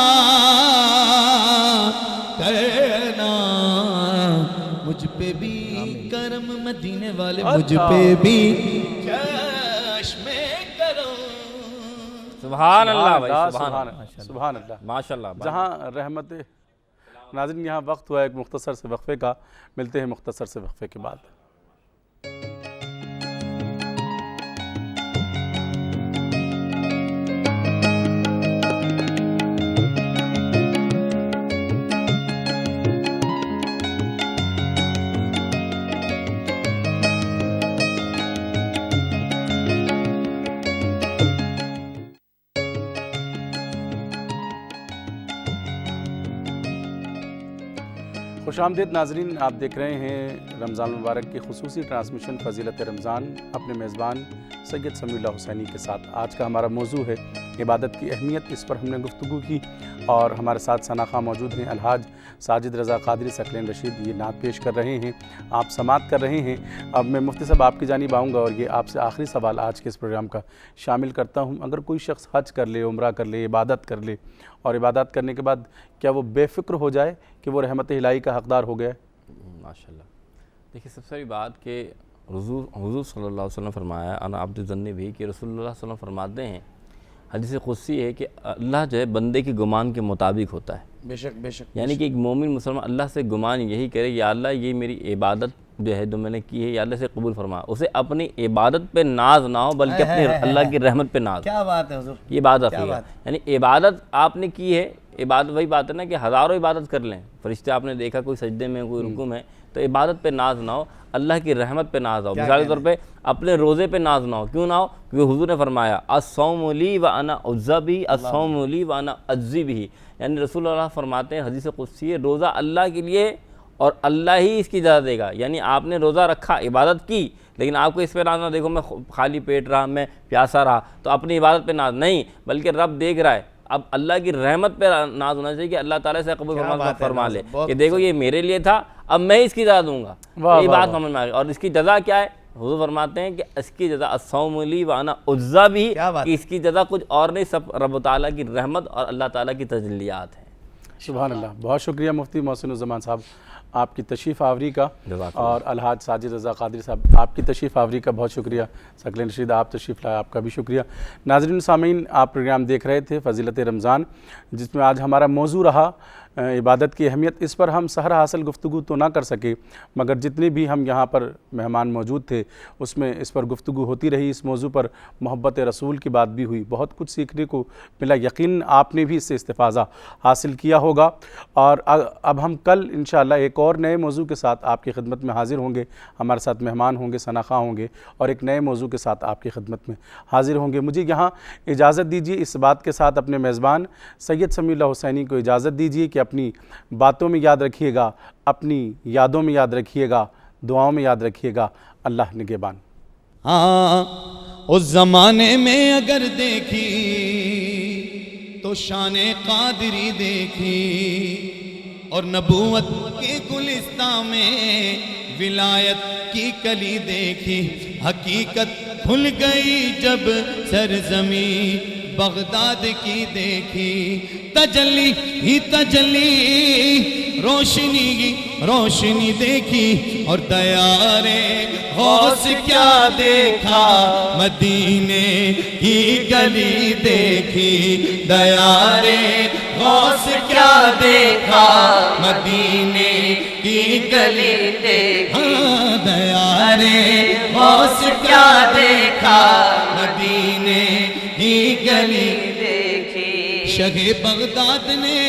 کرنا. مجھ پہ بھی کرم مدینے والے مجھ پہ بھی چشم کرم. سبحان اللہ بھائی سبحان اللہ ماشاءاللہ. جہاں رحمت. ناظرین یہاں وقت ہوا ایک مختصر سے وقفے کا. ملتے ہیں مختصر سے وقفے کے بعد. خوش آمدید ناظرین. آپ دیکھ رہے ہیں رمضان المبارک کی خصوصی ٹرانسمیشن فضیلت رمضان اپنے میزبان سید سمیع اللہ حسینی کے ساتھ. آج کا ہمارا موضوع ہے عبادت کی اہمیت، اس پر ہم نے گفتگو کی، اور ہمارے ساتھ ثنا خواہ موجود ہیں الحاج ساجد رضا قادری ثقلین رشید، یہ نعت پیش کر رہے ہیں، آپ سماعت کر رہے ہیں۔ اب میں مفتی صاحب آپ کی جانب آؤں گا اور یہ آپ سے آخری سوال آج کے اس پروگرام کا شامل کرتا ہوں۔ اگر کوئی شخص حج کر لے، عمرہ کر لے، عبادت کر لے، اور عبادت کرنے کے بعد کیا وہ بے فکر ہو جائے کہ وہ رحمت الہی کا حقدار ہو گیا ہے؟ ماشاءاللہ، دیکھیے سب سے بڑی بات کہ حضور صلی اللہ علیہ وسلم فرمایا، انا عبد الظن بھی، کہ رسول اللہ صلی اللہ علیہ وسلم فرماتے ہیں، حدیث قدسی ہے کہ اللہ جو ہے بندے کے گمان کے مطابق ہوتا ہے۔ بے شک بے شک، یعنی کہ ایک مومن مسلمان اللہ سے گمان یہی کرے، یا اللہ یہ میری عبادت جو ہے جو میں نے کی ہے یا اللہ سے قبول فرما، اسے اپنی عبادت پہ ناز نہ ہو بلکہ اپنی اللہ کی رحمت پہ ناز۔ کیا بات ہے حضور، یہ بات رکھیے گا، یعنی عبادت آپ نے کی ہے، عبادت وہی بات ہے نا کہ ہزاروں عبادت کر لیں، فرشتے آپ نے دیکھا کوئی سجدے میں کوئی رکوع میں، تو عبادت پہ ناز نہ ہو، اللہ کی رحمت پہ ناز ہو۔ مثال کے طور پہ اپنے روزے پہ ناز نہ ہو، کیوں نہ ہو؟ کیونکہ حضور نے فرمایا الصوم لی وانا اجزی بہ، الصوم لی وانا اجزی بہ، یعنی رسول اللہ فرماتے ہیں حدیث قدسی ہے، روزہ اللہ کے لیے اور اللہ ہی اس کی اجازت دے گا۔ یعنی آپ نے روزہ رکھا، عبادت کی، لیکن آپ کو اس پہ ناز نہ، دیکھو میں خالی پیٹ رہا، میں پیاسا رہا، تو اپنی عبادت پہ ناز نہیں، بلکہ رب دیکھ رہا ہے۔ اب اللہ کی رحمت پہ ناز ہونا چاہیے کہ اللہ تعالیٰ سے قبول فرما لے کہ دیکھو یہ میرے لیے تھا، اب میں اس کی جزا دوں گا۔ یہ بات سمجھ میں آ گئی۔ اور اس کی جزا کیا ہے؟ حضور فرماتے ہیں کہ اس کی جزا الصوم لی وانا اجزی بہ، کہ اس کی جزا کچھ اور نہیں، سب رب تعالیٰ کی رحمت اور اللہ تعالیٰ کی تجلیات ہیں۔ سبحان اللہ، بہت شکریہ مفتی محسن الزمان صاحب آپ کی تشریف آوری کا، اور الحاج ساجد رضا قادری صاحب آپ کی تشریف آوری کا بہت شکریہ۔ ثقلین رشید آپ تشریف لائے، آپ کا بھی شکریہ۔ ناظرین سامعین، آپ پروگرام دیکھ رہے تھے فضیلت رمضان، جس میں آج ہمارا موضوع رہا عبادت کی اہمیت۔ اس پر ہم سحر حاصل گفتگو تو نہ کر سکے، مگر جتنے بھی ہم یہاں پر مہمان موجود تھے اس میں اس پر گفتگو ہوتی رہی۔ اس موضوع پر محبت رسول کی بات بھی ہوئی، بہت کچھ سیکھنے کو ملا، یقین آپ نے بھی اس سے استفادہ حاصل کیا ہوگا۔ اور اب ہم کل انشاءاللہ ایک اور نئے موضوع کے ساتھ آپ کی خدمت میں حاضر ہوں گے، ہمارے ساتھ مہمان ہوں گے، ثنا خواہ ہوں گے، اور ایک نئے موضوع کے ساتھ آپ کی خدمت میں حاضر ہوں گے۔ مجھے یہاں اجازت دیجیے، اس بات کے ساتھ اپنے میزبان سید سمیع اللہ حسینی کو اجازت دیجیے کہ اپنی باتوں میں یاد رکھیے گا، اپنی یادوں میں یاد رکھیے گا، دعاؤں میں یاد رکھیے گا۔ اللہ نگہبان۔ ہاں اس زمانے میں اگر دیکھی تو شان قادری دیکھی، اور نبوت کے گلستان میں ولایت کی کلی دیکھی، حقیقت کھل گئی جب سرزمین بغداد کی دیکھی، تجلی ہی تجلی، روشنی ہی روشنی دیکھی، اور دیارے غوث کیا دیکھا، مدینے کی گلی دیکھی، دیارے غوث کیا دیکھا، مدینے کی گلی دیکھی، دیارے غوث کیا دیکھا، مدینے کی گلی دیکھی۔ شاہ بغداد نے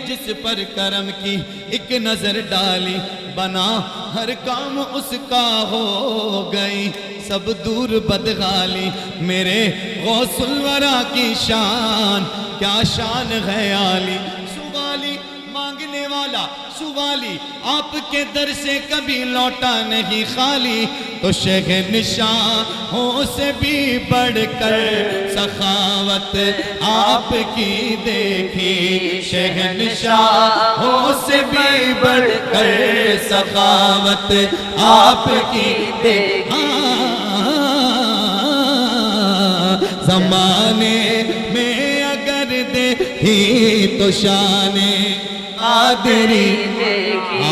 جس پر کرم کی ایک نظر ڈالی، بنا ہر کام اس کا ہو گئی سب دور بدغالی۔ میرے غوث الورا کی شان کیا شان ہے عالی، سوالی مانگنے والا سوالی، آپ کے در سے کبھی لوٹا نہیں خالی، تو شہنشاہوں سے بھی بڑھ کر سخاوت آپ کی دیکھی، شہنشاہوں سے بھی بڑھ کر سخاوت آپ کی دیکھی۔ زمانے میں اگر دیکھی تو شان قادری دیکھی،